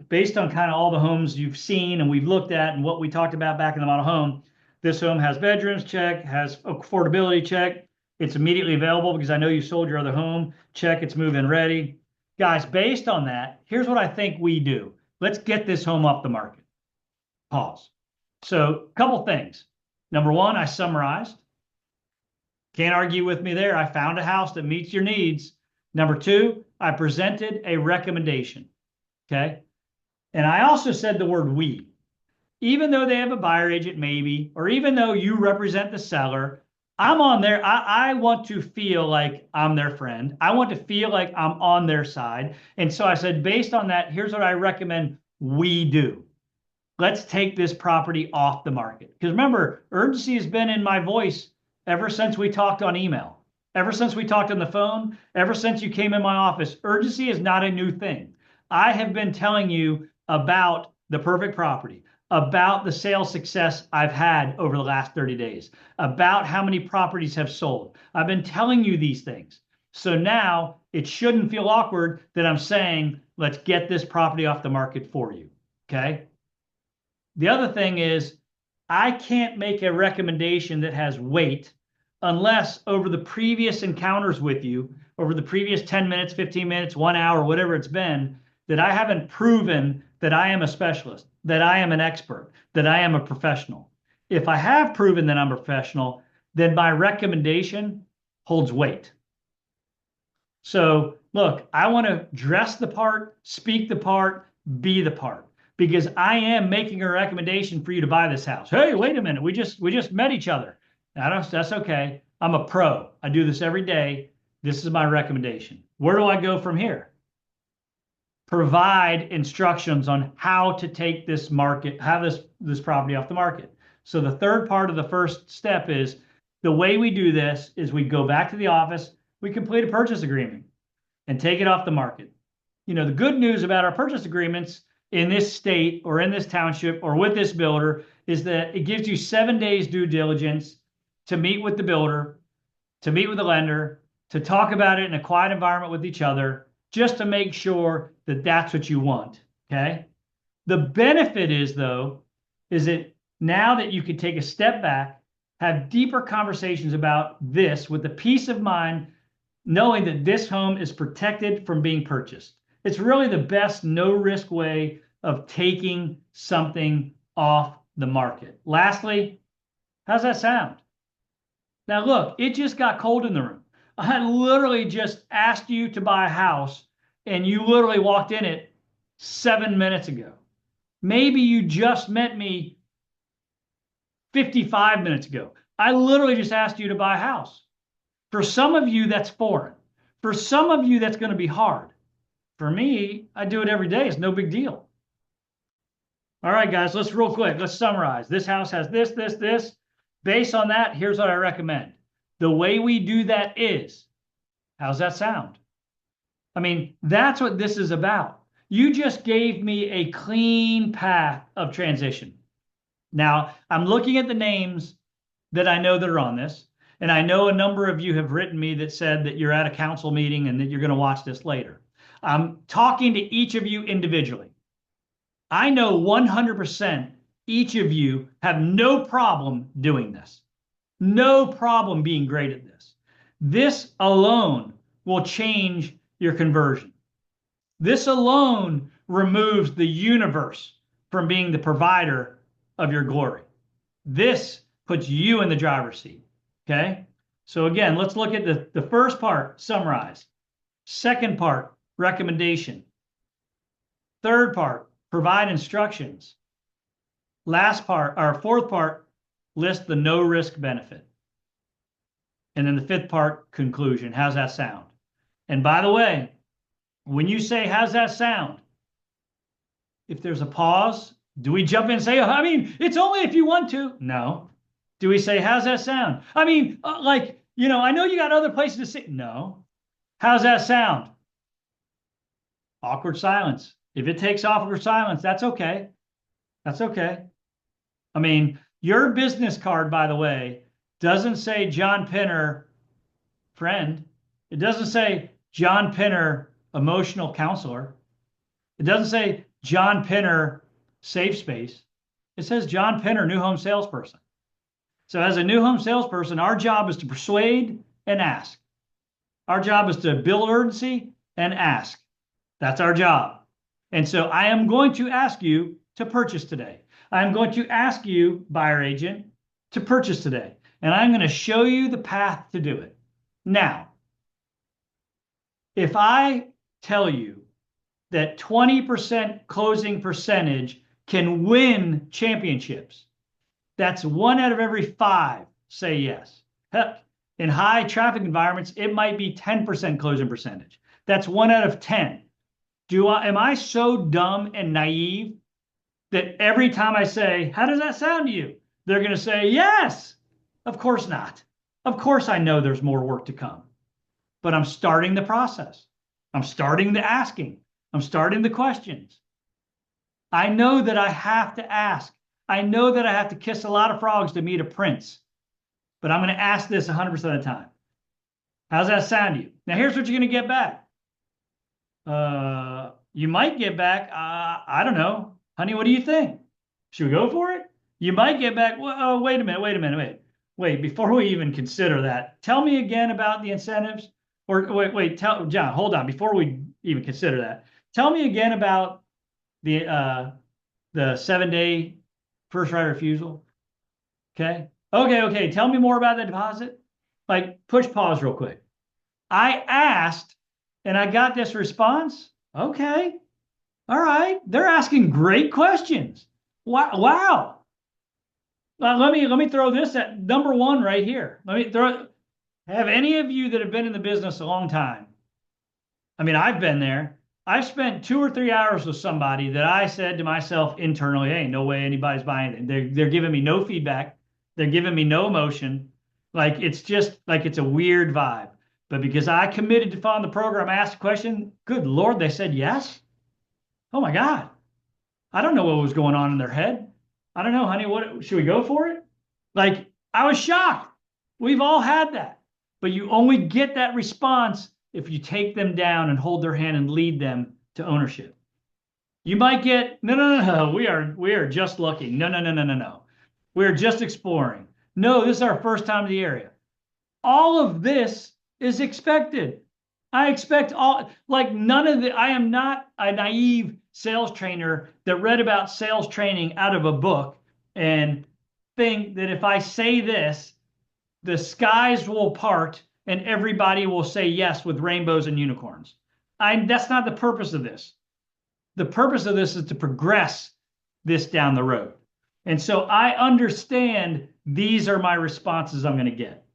based on kind of all the homes you've seen and we've looked at and what we talked about back in the model home. This home has bedrooms, check, has affordability, check. It's immediately available because I know you sold your other home, check, it's move-in ready. Guys, based on that, here's what I think we do. Let's get this home off the market. Pause. So a couple things. Number one, I summarized. Can't argue with me there. I found a house that meets your needs. Number two, I presented a recommendation. Okay. And I also said the word we. Even though they have a buyer agent, maybe, or even though you represent the seller, I'm on there. I want to feel like I'm their friend. I want to feel like I'm on their side. And so I said, based on that, here's what I recommend we do. Let's take this property off the market. Because remember, urgency has been in my voice ever since we talked on email, ever since we talked on the phone, ever since you came in my office. Urgency is not a new thing. I have been telling you about the perfect property, about the sales success I've had over the last 30 days, about how many properties have sold. I've been telling you these things. So now it shouldn't feel awkward that I'm saying, let's get this property off the market for you. Okay. The other thing is, I can't make a recommendation that has weight unless over the previous encounters with you, over the previous 10 minutes, 15 minutes, 1 hour, whatever it's been, that I haven't proven that I am a specialist, that I am an expert, that I am a professional. If I have proven that I'm a professional, then my recommendation holds weight. So look, I want to dress the part, speak the part, be the part. Because I am making a recommendation for you to buy this house. Hey, wait a minute. We just met each other. That's okay. I'm a pro. I do this every day. This is my recommendation. Where do I go from here? Provide instructions on how to take this property off the market. So the third part of the first step is the way we do this is we go back to the office, we complete a purchase agreement and take it off the market. The good news about our purchase agreements in this state or in this township or with this builder is that it gives you 7 days due diligence to meet with the builder, to meet with the lender, to talk about it in a quiet environment with each other, just to make sure that that's what you want. Okay. The benefit is, though, is that now that you can take a step back, have deeper conversations about this with the peace of mind, knowing that this home is protected from being purchased. It's really the best no-risk way of taking something off the market. Lastly, how's that sound? Now, look, it just got cold in the room. I literally just asked you to buy a house, and you literally walked in it 7 minutes ago. Maybe you just met me 55 minutes ago. I literally just asked you to buy a house. For some of you, that's foreign. For some of you, that's going to be hard. For me, I do it every day. It's no big deal. All right, guys, let's real quick. Let's summarize. This house has this. Based on that, here's what I recommend. The way we do that is, how's that sound? I mean, that's what this is about. You just gave me a clean path of transition. Now, I'm looking at the names that I know that are on this, and I know a number of you have written me that said that you're at a council meeting and that you're going to watch this later. I'm talking to each of you individually. I know 100% each of you have no problem doing this. No problem being great at this. This alone will change your conversion. This alone removes the universe from being the provider of your glory. This puts you in the driver's seat. Okay? So again, let's look at the first part, summarize. Second part, recommendation. Third part, provide instructions. Last part, our fourth part, list the no risk benefit. And then the fifth part, conclusion. How's that sound? And by the way, when you say, how's that sound? If there's a pause, do we jump in and say, I mean, it's only if you want to? No. Do we say, how's that sound? I mean, I know you got other places to sit. No. How's that sound? Awkward silence. If it takes awkward silence, that's okay. That's okay. I mean, your business card, by the way, doesn't say John Pinner, friend. It doesn't say John Pinner, emotional counselor. It doesn't say John Pinner, safe space. It says John Pinner, new home salesperson. So as a new home salesperson, our job is to persuade and ask. Our job is to build urgency and ask. That's our job. And so I am going to ask you to purchase today. I'm going to ask you, buyer agent, to purchase today. And I'm going to show you the path to do it. Now, if I tell you that 20% closing percentage can win championships, that's 1 out of every 5 say yes. Heck, in high traffic environments, it might be 10% closing percentage. That's 1 out of 10. Am I so dumb and naive that every time I say, how does that sound to you? They're going to say, yes. Of course not. Of course I know there's more work to come. But I'm starting the process. I'm starting the asking. I'm starting the questions. I know that I have to ask. I know that I have to kiss a lot of frogs to meet a prince. But I'm going to ask this 100% of the time. How's that sound to you? Now, here's what you're going to get back. You might get back, I don't know. Honey, what do you think? Should we go for it? You might get back, well, wait a minute. Wait, before we even consider that, tell me again about the incentives. Or wait, tell John, hold on, before we even consider that. Tell me again about the 7-day first right refusal. Okay. Tell me more about the deposit. Like, push pause real quick. I asked and I got this response. Okay. All right. They're asking great questions. Wow. Let me throw this at number 1 right here. Have any of you that have been in the business a long time? I mean, I've been there. I've spent 2 or 3 hours with somebody that I said to myself internally, hey, no way anybody's buying it. They're giving me no feedback. They're giving me no emotion. Like, it's just like it's a weird vibe. But because I committed to following the program, I asked a question, good Lord, they said yes. Oh my God. I don't know what was going on in their head. I don't know, honey, what should we go for it? Like, I was shocked. We've all had that. But you only get that response if you take them down and hold their hand and lead them to ownership. You might get, no, we are just looking. No. We're just exploring. No, this is our first time in the area. All of this is expected. I expect none of I am not a naive sales trainer that read about sales training out of a book and think that if I say this, the skies will part and everybody will say yes with rainbows and unicorns. That's not the purpose of this. The purpose of this is to progress this down the road. And so I understand these are my responses I'm going to get.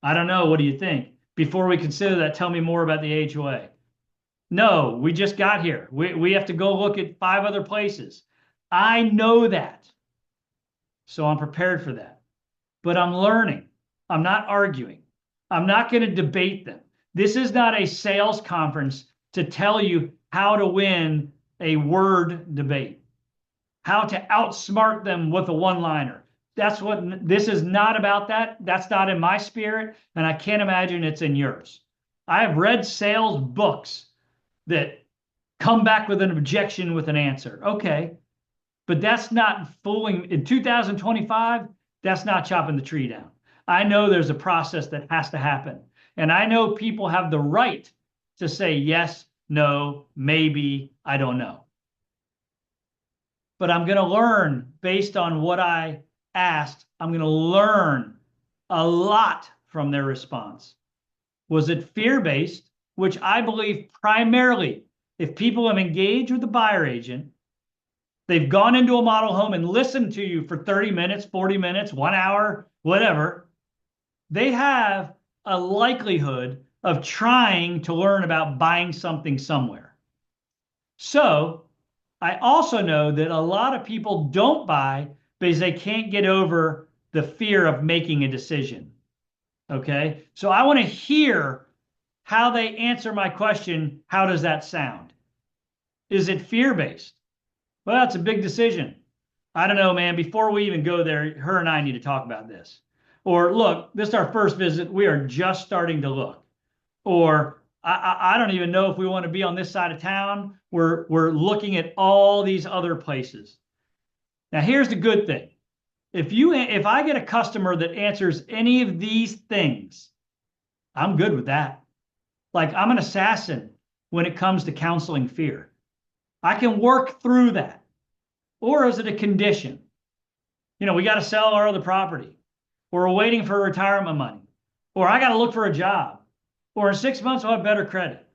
I don't know. What do you think? Before we consider that, tell me more about the HOA. No, we just got here. We have to go look at 5 other places. I know that. So I'm prepared for that. But I'm learning. I'm not arguing. I'm not going to debate them. This is not a sales conference to tell you how to win a word debate, how to outsmart them with a one-liner. This is not about that. That's not in my spirit, and I can't imagine it's in yours. I have read sales books that come back with an objection with an answer. Okay, but that's not fooling. In 2025, that's not chopping the tree down. I know there's a process that has to happen, and I know people have the right to say yes, no, maybe, I don't know. But I'm going to learn based on what I asked. I'm going to learn a lot from their response. Was it fear-based, which I believe primarily, if people have engaged with the buyer agent, they've gone into a model home and listened to you for 30 minutes, 40 minutes, 1 hour, whatever, they have a likelihood of trying to learn about buying something somewhere. So I also know that a lot of people don't buy because they can't get over the fear of making a decision. Okay. So I want to hear how they answer my question. How does that sound? Is it fear-based? Well, it's a big decision. I don't know, man. Before we even go there, her and I need to talk about this. Or look, this is our first visit. We are just starting to look. Or I don't even know if we want to be on this side of town. We're looking at all these other places. Now, here's the good thing. If I get a customer that answers any of these things, I'm good with that. Like I'm an assassin when it comes to counseling fear. I can work through that. Or is it a condition? You know, we got to sell our other property. Or we're waiting for retirement money. Or I got to look for a job. Or in 6 months, I'll have better credit.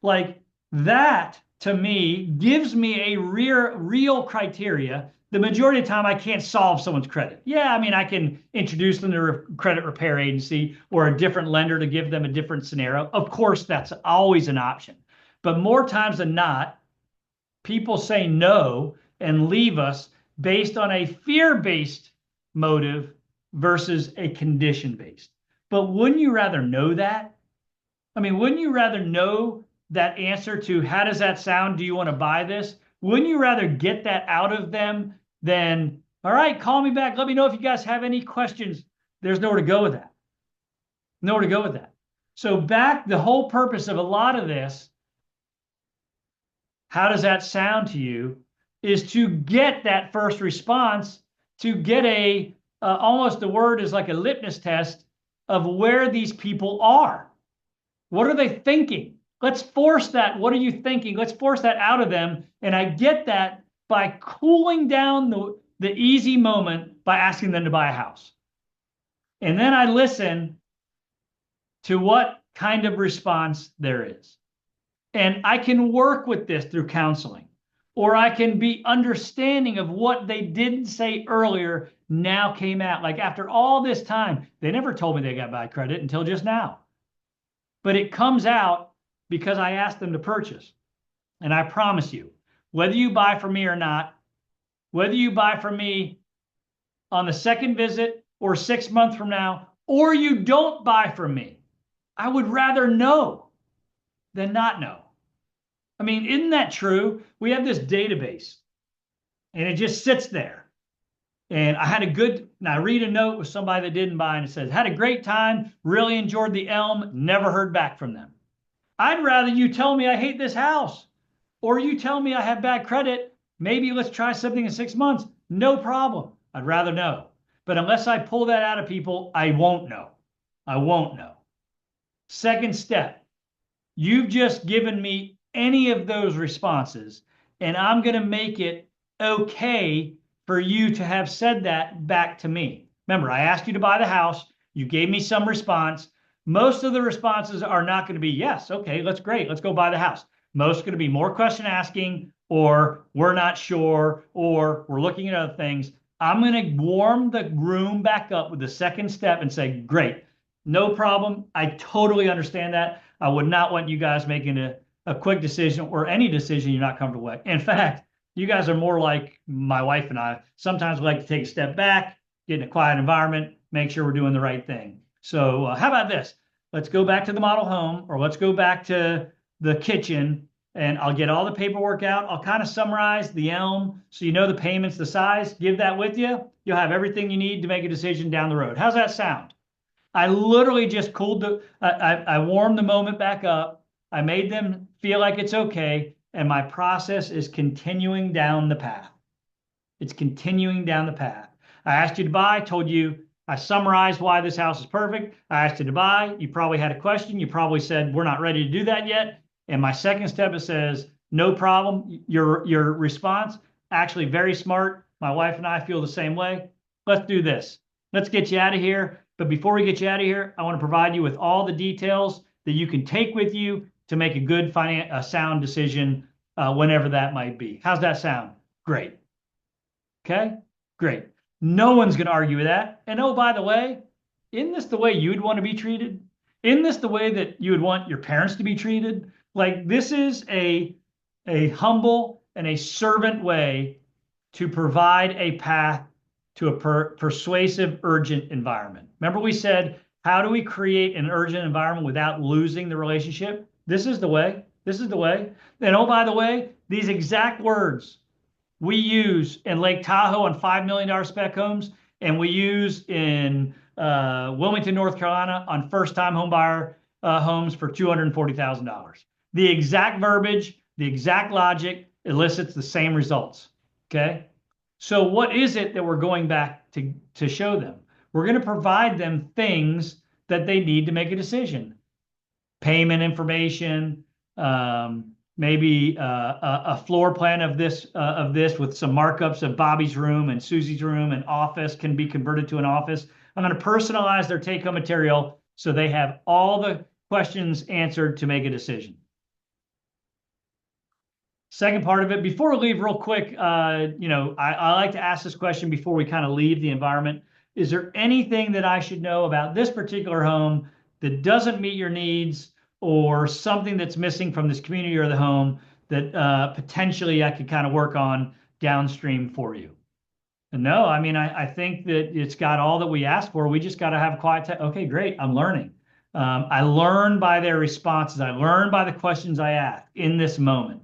Like that, to me, gives me a real criteria. The majority of the time, I can't solve someone's credit. Yeah, I mean, I can introduce them to a credit repair agency or a different lender to give them a different scenario. Of course, that's always an option. But more times than not, people say no and leave us based on a fear-based motive versus a condition-based. But wouldn't you rather know that? I mean, wouldn't you rather know that answer to how does that sound? Do you want to buy this? Wouldn't you rather get that out of them than, all right, call me back. Let me know if you guys have any questions. There's nowhere to go with that. Nowhere to go with that. So the whole purpose of a lot of this, how does that sound to you, is to get that first response, to get almost the word is like a litmus test of where these people are. What are they thinking? Let's force that. What are you thinking? Let's force that out of them. And I get that by cooling down the easy moment by asking them to buy a house. And then I listen to what kind of response there is. And I can work with this through counseling, or I can be understanding of what they didn't say earlier now came out. Like after all this time, they never told me they got bad credit until just now. But it comes out because I asked them to purchase. And I promise you, whether you buy from me or not, whether you buy from me on the second visit or 6 months from now, or you don't buy from me, I would rather know than not know. I mean, isn't that true? We have this database and it just sits there. And I read a note with somebody that didn't buy and it says, had a great time, really enjoyed the Elm, never heard back from them. I'd rather you tell me I hate this house, or you tell me I have bad credit. Maybe let's try something in 6 months. No problem. I'd rather know. But unless I pull that out of people, I won't know. I won't know. Second step, you've just given me any of those responses, and I'm going to make it okay for you to have said that back to me. Remember, I asked you to buy the house. You gave me some response. Most of the responses are not going to be, yes, okay, that's great. Let's go buy the house. Most are going to be more question asking, or we're not sure, or we're looking at other things. I'm going to warm the room back up with the second step and say, great, no problem. I totally understand that. I would not want you guys making a quick decision or any decision you're not comfortable with. In fact, you guys are more like my wife and I. Sometimes we like to take a step back, get in a quiet environment, make sure we're doing the right thing. So how about this? Let's go back to the model home, or let's go back to the kitchen, and I'll get all the paperwork out. I'll kind of summarize the Elm so you know the payments, the size. Give that with you. You'll have everything you need to make a decision down the road. How's that sound? I literally just I warmed the moment back up. I made them feel like it's okay. And my process is continuing down the path. It's continuing down the path. I asked you to buy, told you, I summarized why this house is perfect. I asked you to buy. You probably had a question. You probably said, we're not ready to do that yet. And my second step, it says, no problem. Your response, actually very smart. My wife and I feel the same way. Let's do this. Let's get you out of here. But before we get you out of here, I want to provide you with all the details that you can take with you to make a good sound decision whenever that might be. How's that sound? Great. Okay, great. No one's going to argue with that. And oh, by the way, isn't this the way you'd want to be treated? Isn't this the way that you would want your parents to be treated? Like, this is a humble and a servant way to provide a path to a persuasive, urgent environment. Remember we said, how do we create an urgent environment without losing the relationship? This is the way. This is the way. And oh, by the way, these exact words we use in Lake Tahoe on $5 million spec homes, and we use in Wilmington, North Carolina on first-time home buyer homes for $240,000. The exact verbiage, the exact logic elicits the same results. Okay. So what is it that we're going back to show them? We're going to provide them things that they need to make a decision. Payment information, maybe a floor plan of this with some markups of Bobby's room and Susie's room and office can be converted to an office. I'm going to personalize their take-home material so they have all the questions answered to make a decision. Second part of it, before we leave real quick, I like to ask this question before we kind of leave the environment. Is there anything that I should know about this particular home that doesn't meet your needs, or something that's missing from this community or the home that potentially I could kind of work on downstream for you? And no, I mean, I think that it's got all that we asked for. We just got to have quiet time. Okay, great. I'm learning. I learn by their responses. I learn by the questions I ask in this moment.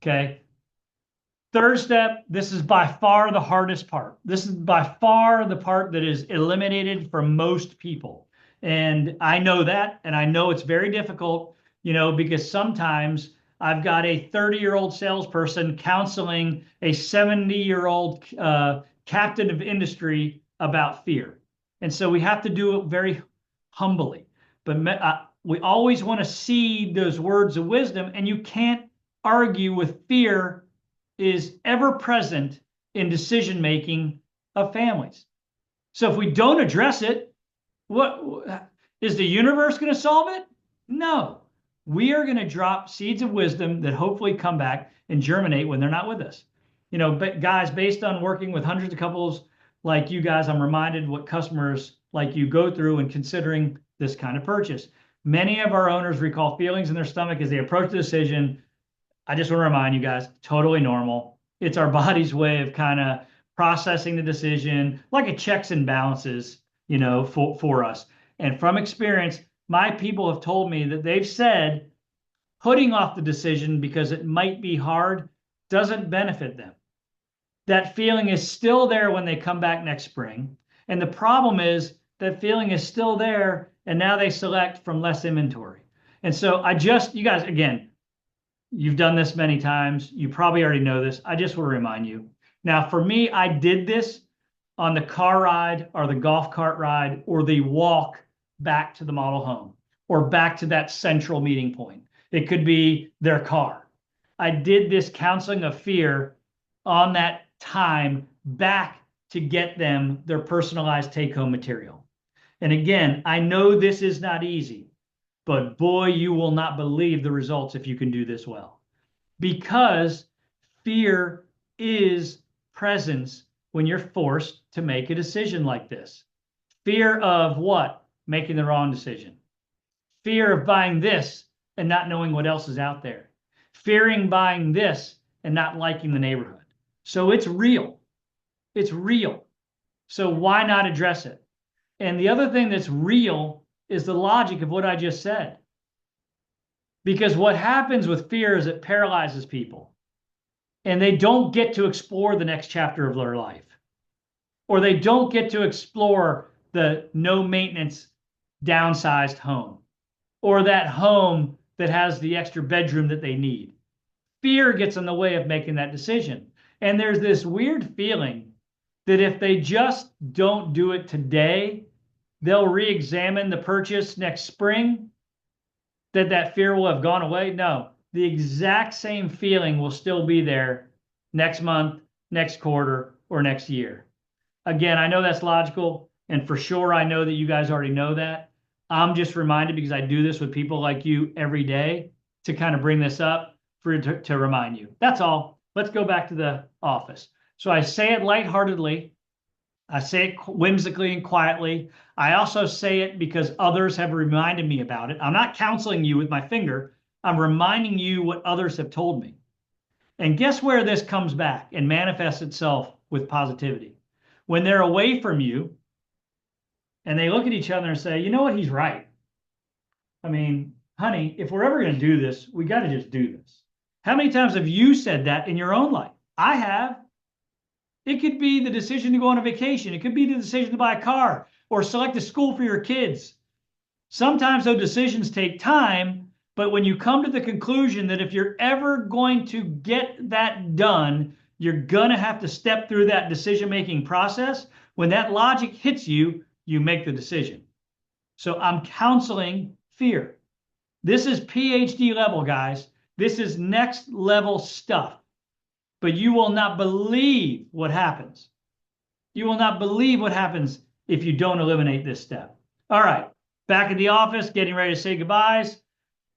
Okay. Third step, this is by far the hardest part. This is by far the part that is eliminated for most people. And I know that, and I know it's very difficult, because sometimes I've got a 30-year-old salesperson counseling a 70-year-old captain of industry about fear. And so we have to do it very humbly. But we always want to seed those words of wisdom, and you can't argue with fear is ever present in decision making of families. So if we don't address it, what is the universe going to solve it? No. We are going to drop seeds of wisdom that hopefully come back and germinate when they're not with us. But guys, based on working with hundreds of couples like you guys, I'm reminded what customers like you go through in considering this kind of purchase. Many of our owners recall feelings in their stomach as they approach the decision. I just want to remind you guys, totally normal. It's our body's way of kind of processing the decision, like it checks and balances, for us. And from experience, my people have told me that they've said putting off the decision because it might be hard doesn't benefit them. That feeling is still there when they come back next spring. And the problem is that feeling is still there, and now they select from less inventory. And so you guys, again, you've done this many times. You probably already know this. I just want to remind you. Now, for me, I did this on the car ride or the golf cart ride or the walk back to the model home or back to that central meeting point. It could be their car. I did this counseling of fear on that time back to get them their personalized take-home material. And again, I know this is not easy, but boy, you will not believe the results if you can do this well. Because fear is presence when you're forced to make a decision like this. Fear of what? Making the wrong decision. Fear of buying this and not knowing what else is out there. Fearing buying this and not liking the neighborhood. So it's real. It's real. So why not address it? And the other thing that's real is the logic of what I just said. Because what happens with fear is it paralyzes people. And they don't get to explore the next chapter of their life. Or they don't get to explore the no maintenance downsized home. Or that home that has the extra bedroom that they need. Fear gets in the way of making that decision. And there's this weird feeling that if they just don't do it today, they'll re-examine the purchase next spring, that fear will have gone away. No, the exact same feeling will still be there next month, next quarter, or next year. Again, I know that's logical, and for sure I know that you guys already know that. I'm just reminded because I do this with people like you every day to kind of bring this up to remind you. That's all. Let's go back to the office. So I say it lightheartedly. I say it whimsically and quietly. I also say it because others have reminded me about it. I'm not counseling you with my finger. I'm reminding you what others have told me. And guess where this comes back and manifests itself with positivity? When they're away from you and they look at each other and say, you know what, he's right. I mean, honey, if we're ever going to do this, we got to just do this. How many times have you said that in your own life? I have. It could be the decision to go on a vacation. It could be the decision to buy a car or select a school for your kids. Sometimes those decisions take time, but when you come to the conclusion that if you're ever going to get that done, you're going to have to step through that decision-making process. When that logic hits you, you make the decision. So I'm counseling fear. This is PhD level, guys. This is next level stuff. But you will not believe what happens. You will not believe what happens if you don't eliminate this step. All right, back at the office, getting ready to say goodbyes.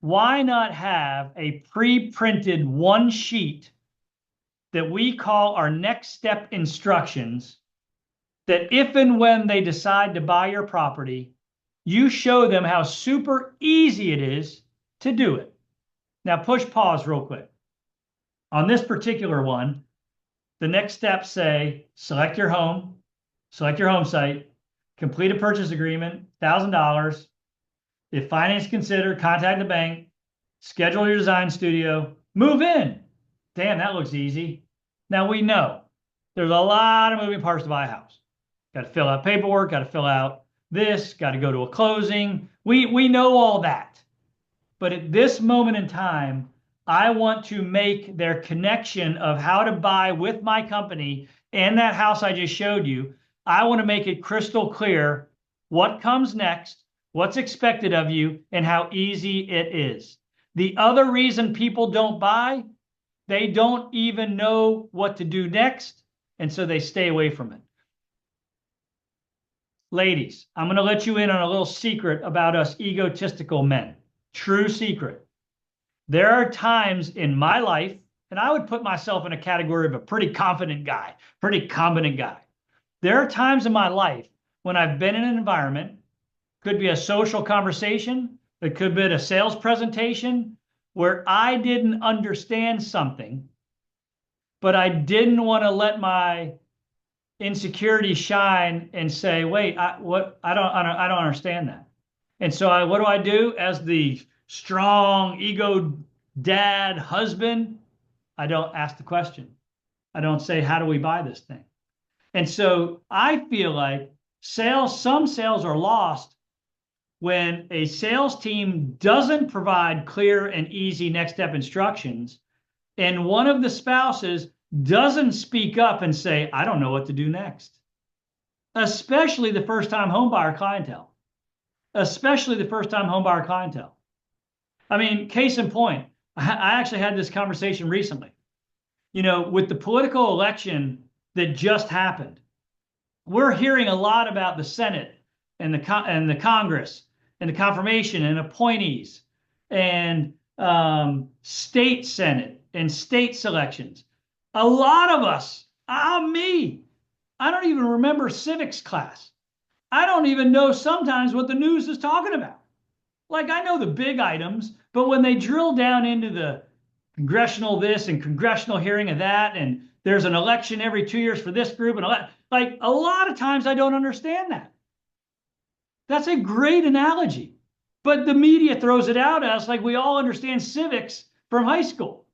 Why not have a pre-printed one sheet that we call our next step instructions, that if and when they decide to buy your property, you show them how super easy it is to do it. Now push pause real quick. On this particular one, the next steps say, select your home site, complete a purchase agreement, $1,000. If finance considered, contact the bank, schedule your design studio, move in. Damn, that looks easy. Now we know there's a lot of moving parts to buy a house. Got to fill out paperwork, got to fill out this, got to go to a closing. We know all that. But at this moment in time, I want to make their connection of how to buy with my company and that house I just showed you. I want to make it crystal clear what comes next, what's expected of you, and how easy it is. The other reason people don't buy, they don't even know what to do next, and so they stay away from it. Ladies, I'm going to let you in on a little secret about us egotistical men. True secret. There are times in my life, and I would put myself in a category of a pretty confident guy, pretty competent guy. There are times in my life when I've been in an environment, could be a social conversation, it could be a sales presentation, where I didn't understand something, but I didn't want to let my insecurity shine and say, wait, I don't understand that. And so what do? As the strong ego dad, husband, I don't ask the question. I don't say, how do we buy this thing? And so I feel like some sales are lost when a sales team doesn't provide clear and easy next step instructions, and one of the spouses doesn't speak up and say, I don't know what to do next. Especially the first-time homebuyer clientele. Especially the first-time homebuyer clientele. I mean, case in point, I actually had this conversation recently. You know, with the political election that just happened, we're hearing a lot about the Senate and the Congress and the confirmation and appointees and state Senate and state selections. A lot of us, me, I don't even remember civics class. I don't even know sometimes what the news is talking about. Like, I know the big items, but when they drill down into the congressional this and congressional hearing of that, and there's an election every 2 years for this group, and like a lot of times I don't understand that. That's a great analogy, but the media throws it out as like we all understand civics from high school.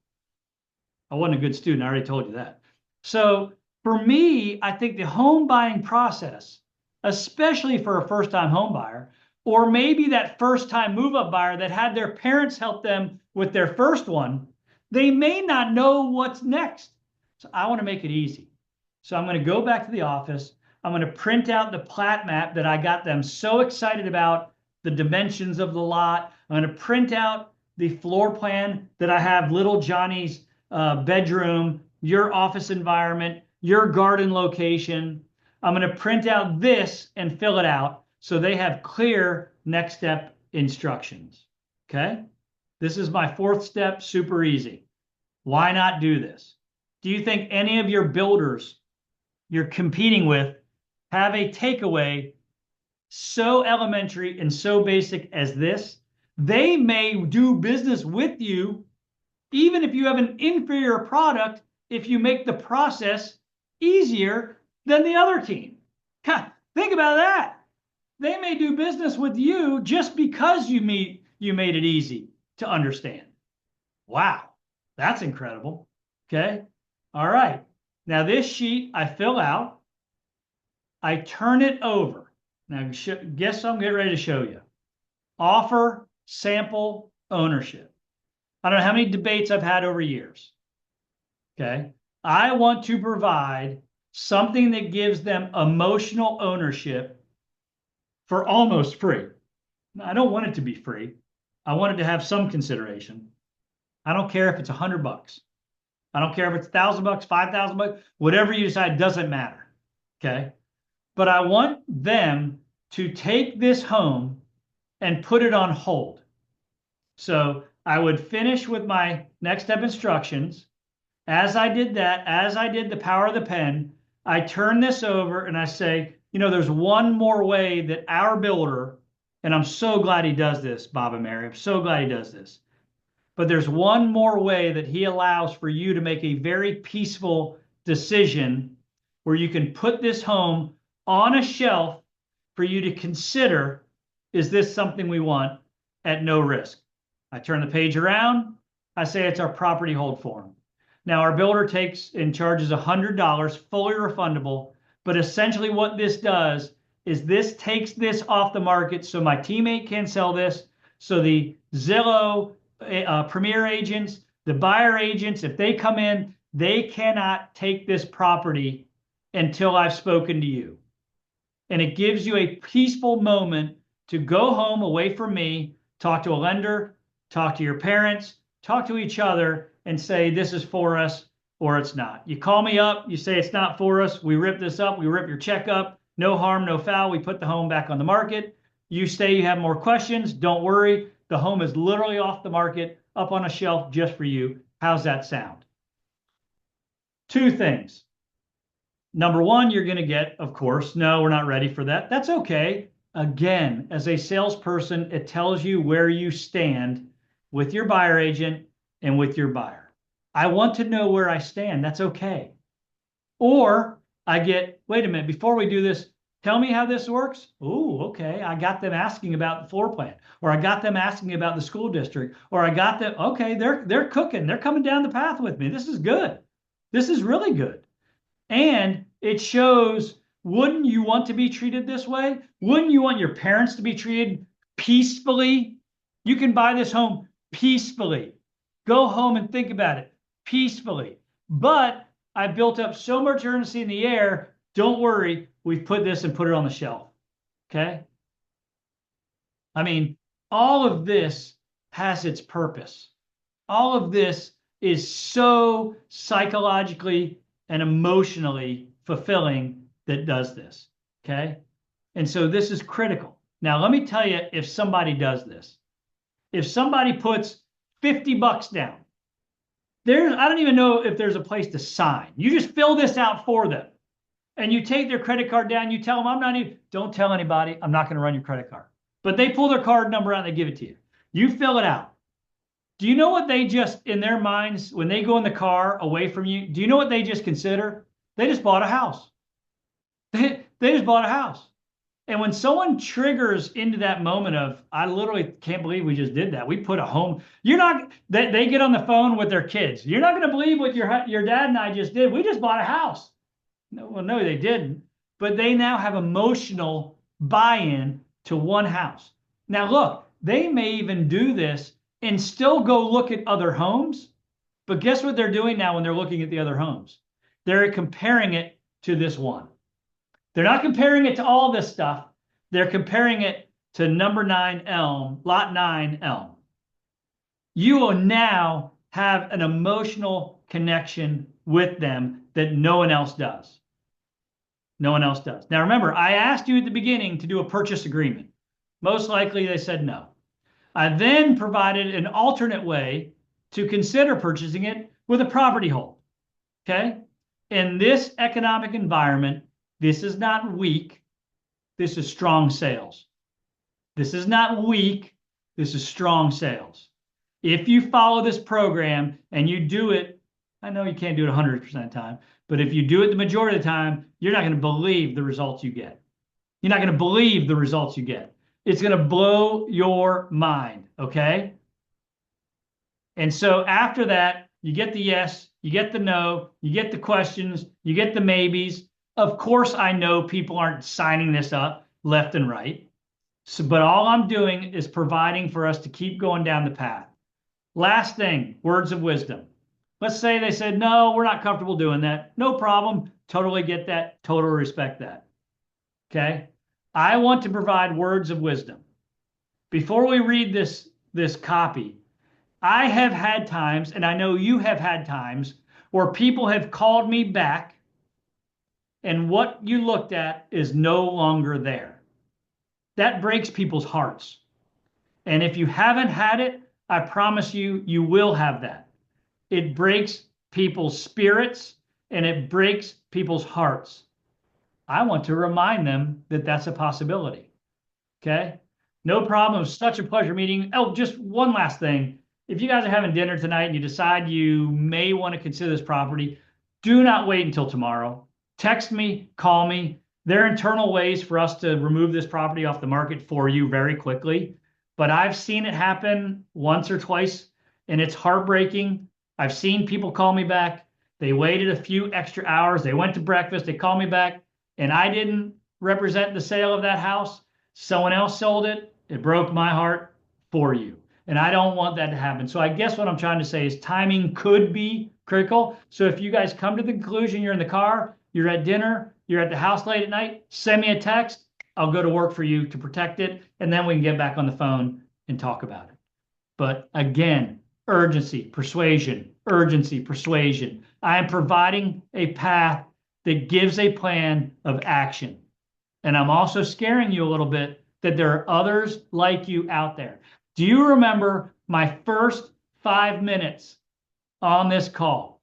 I wasn't a good student, I already told you that. So for me, I think the home buying process, especially for a first-time home buyer, or maybe that first-time move-up buyer that had their parents help them with their first one, they may not know what's next. So I want to make it easy. So I'm going to go back to the office. I'm going to print out the plat map that I got them so excited about, the dimensions of the lot. I'm going to print out the floor plan that I have little Johnny's bedroom, your office environment, your garden location. I'm going to print out this and fill it out so they have clear next step instructions. Okay? This is my fourth step, super easy. Why not do this? Do you think any of your builders you're competing with have a takeaway so elementary and so basic as this? They may do business with you even if you have an inferior product, if you make the process easier than the other team. Think about that. They may do business with you just because you made it easy to understand. Wow, that's incredible. Okay. All right. Now this sheet I fill out. I turn it over. Now guess I'm getting ready to show you. Offer, sample, ownership. I don't know how many debates I've had over years. Okay. I want to provide something that gives them emotional ownership for almost free. I don't want it to be free. I want it to have some consideration. I don't care if it's $100. I don't care if it's $1,000, $5,000, whatever you decide, doesn't matter. Okay. But I want them to take this home and put it on hold. So I would finish with my next step instructions. As I did that, as I did the power of the pen, I turn this over and I say, there's one more way that our builder, and I'm so glad he does this, Bob and Mary, I'm so glad he does this. But there's one more way that he allows for you to make a very peaceful decision where you can put this home on a shelf for you to consider, is this something we want at no risk? I turn the page around. I say it's our property hold form. Now our builder takes and charges $100, fully refundable. But essentially what this does is this takes this off the market so my teammate can sell this. So the Zillow Premier agents, the buyer agents, if they come in, they cannot take this property until I've spoken to you. And it gives you a peaceful moment to go home away from me, talk to a lender, talk to your parents, talk to each other and say, this is for us or it's not. You call me up, you say it's not for us, we rip this up, we rip your check up, no harm, no foul, we put the home back on the market. You say you have more questions, don't worry, the home is literally off the market, up on a shelf just for you. How's that sound? Two things. Number one, you're going to get, of course, no, we're not ready for that. That's okay. Again, as a salesperson, it tells you where you stand with your buyer agent and with your buyer. I want to know where I stand. That's okay. Or I get, wait a minute, before we do this, tell me how this works. Oh, okay. I got them asking about the floor plan, or I got them asking about the school district, or I got them, okay, they're cooking. They're coming down the path with me. This is good. This is really good. And it shows, wouldn't you want to be treated this way? Wouldn't you want your parents to be treated peacefully? You can buy this home peacefully. Go home and think about it peacefully. But I built up so much urgency in the air. Don't worry. We've put this and put it on the shelf. Okay. I mean, all of this has its purpose. All of this is so psychologically and emotionally fulfilling that does this. Okay. And so this is critical. Now, let me tell you, if somebody does this, if somebody puts $50 down, I don't even know if there's a place to sign. You just fill this out for them and you take their credit card down. You tell them, don't tell anybody. I'm not going to run your credit card. But they pull their card number out and they give it to you. You fill it out. Do you know what they just, in their minds, when they go in the car away from you, do you know what they just consider? They just bought a house. They just bought a house. And when someone triggers into that moment of, I literally can't believe we just did that. We put a home. They get on the phone with their kids. You're not going to believe what your dad and I just did. We just bought a house. No, they didn't. But they now have emotional buy-in to one house. Now, look, they may even do this and still go look at other homes. But guess what they're doing now when they're looking at the other homes? They're comparing it to this one. They're not comparing it to all this stuff. They're comparing it to number 9 Elm, lot 9 Elm. You will now have an emotional connection with them that no one else does. No one else does. Now remember, I asked you at the beginning to do a purchase agreement. Most likely they said no. I then provided an alternate way to consider purchasing it with a property hold. Okay? In this economic environment, this is not weak. This is strong sales. This is not weak. This is strong sales. If you follow this program and you do it, I know you can't do it 100% of the time, but if you do it the majority of the time, you're not going to believe the results you get. You're not going to believe the results you get. It's going to blow your mind, okay? And so after that, you get the yes, you get the no, you get the questions, you get the maybes. Of course, I know people aren't signing this up left and right. So, but all I'm doing is providing for us to keep going down the path. Last thing, words of wisdom. Let's say they said, no, we're not comfortable doing that. No problem. Totally get that. Totally respect that. Okay. I want to provide words of wisdom. Before we read this copy, I have had times, and I know you have had times, where people have called me back and what you looked at is no longer there. That breaks people's hearts. And if you haven't had it, I promise you, you will have that. It breaks people's spirits and it breaks people's hearts. I want to remind them that that's a possibility. Okay? No problem. It was such a pleasure meeting. Oh, just one last thing. If you guys are having dinner tonight and you decide you may want to consider this property, do not wait until tomorrow. Text me, call me. There are internal ways for us to remove this property off the market for you very quickly. But I've seen it happen once or twice, and it's heartbreaking. I've seen people call me back. They waited a few extra hours. They went to breakfast. They called me back, and I didn't represent the sale of that house. Someone else sold it. It broke my heart for you. And I don't want that to happen. So I guess what I'm trying to say is timing could be critical. So if you guys come to the conclusion you're in the car, you're at dinner, you're at the house late at night, send me a text. I'll go to work for you to protect it. And then we can get back on the phone and talk about it. But again, urgency, persuasion, urgency, persuasion. I am providing a path that gives a plan of action. And I'm also scaring you a little bit that there are others like you out there. Do you remember my first 5 minutes on this call?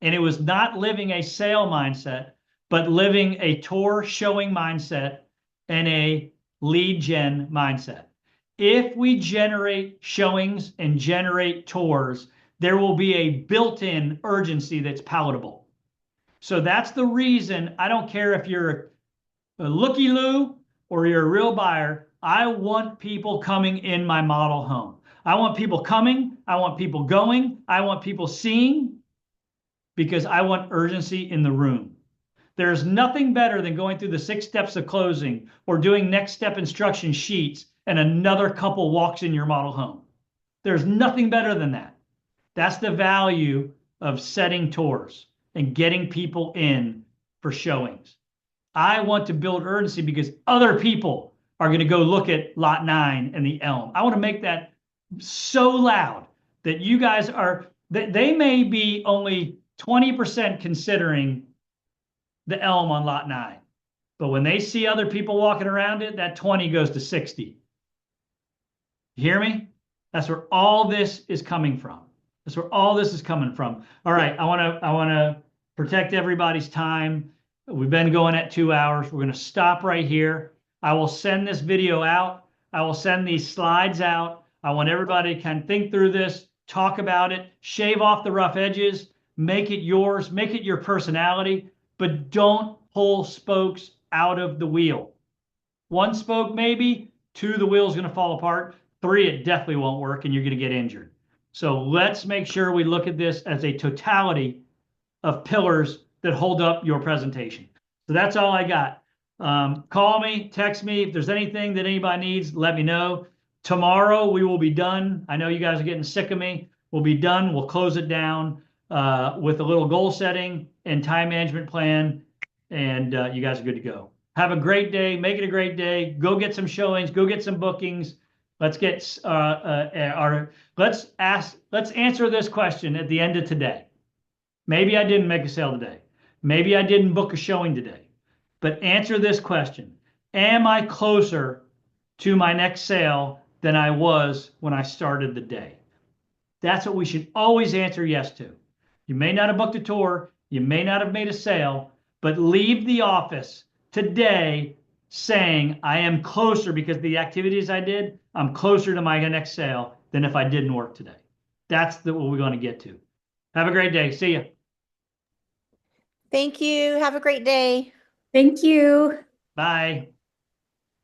And it was not living a sale mindset, but living a tour showing mindset and a lead gen mindset. If we generate showings and generate tours, there will be a built-in urgency that's palatable. So that's the reason I don't care if you're a looky-loo or you're a real buyer. I want people coming in my model home. I want people coming. I want people going. I want people seeing, because I want urgency in the room. There's nothing better than going through the 6 steps of closing or doing next step instruction sheets and another couple walks in your model home. There's nothing better than that. That's the value of setting tours and getting people in for showings. I want to build urgency because other people are going to go look at lot 9 and the elm. I want to make that so loud that you guys are, that they may be only 20% considering the elm on lot 9. But when they see other people walking around it, that 20 goes to 60. You hear me? That's where all this is coming from. That's where all this is coming from. All right, I want to protect everybody's time. We've been going at 2 hours. We're going to stop right here. I will send this video out. I will send these slides out. I want everybody to kind of think through this, talk about it, shave off the rough edges, make it yours, make it your personality, but don't pull spokes out of the wheel. 1 spoke maybe, 2, the wheel's going to fall apart. 3, it definitely won't work and you're going to get injured. So let's make sure we look at this as a totality of pillars that hold up your presentation. So that's all I got. Call me, text me. If there's anything that anybody needs, let me know. Tomorrow we will be done. I know you guys are getting sick of me. We'll be done. We'll close it down with a little goal setting and time management plan. And you guys are good to go. Have a great day. Make it a great day. Go get some showings. Go get some bookings. Let's get let's answer this question at the end of today. Maybe I didn't make a sale today. Maybe I didn't book a showing today. But answer this question. Am I closer to my next sale than I was when I started the day? That's what we should always answer yes to. You may not have booked a tour. You may not have made a sale, but leave the office today saying, I am closer because of the activities I did. I'm closer to my next sale than if I didn't work today. That's what we're going to get to. Have a great day. See you. Thank you. Have a great day. Thank you. Bye.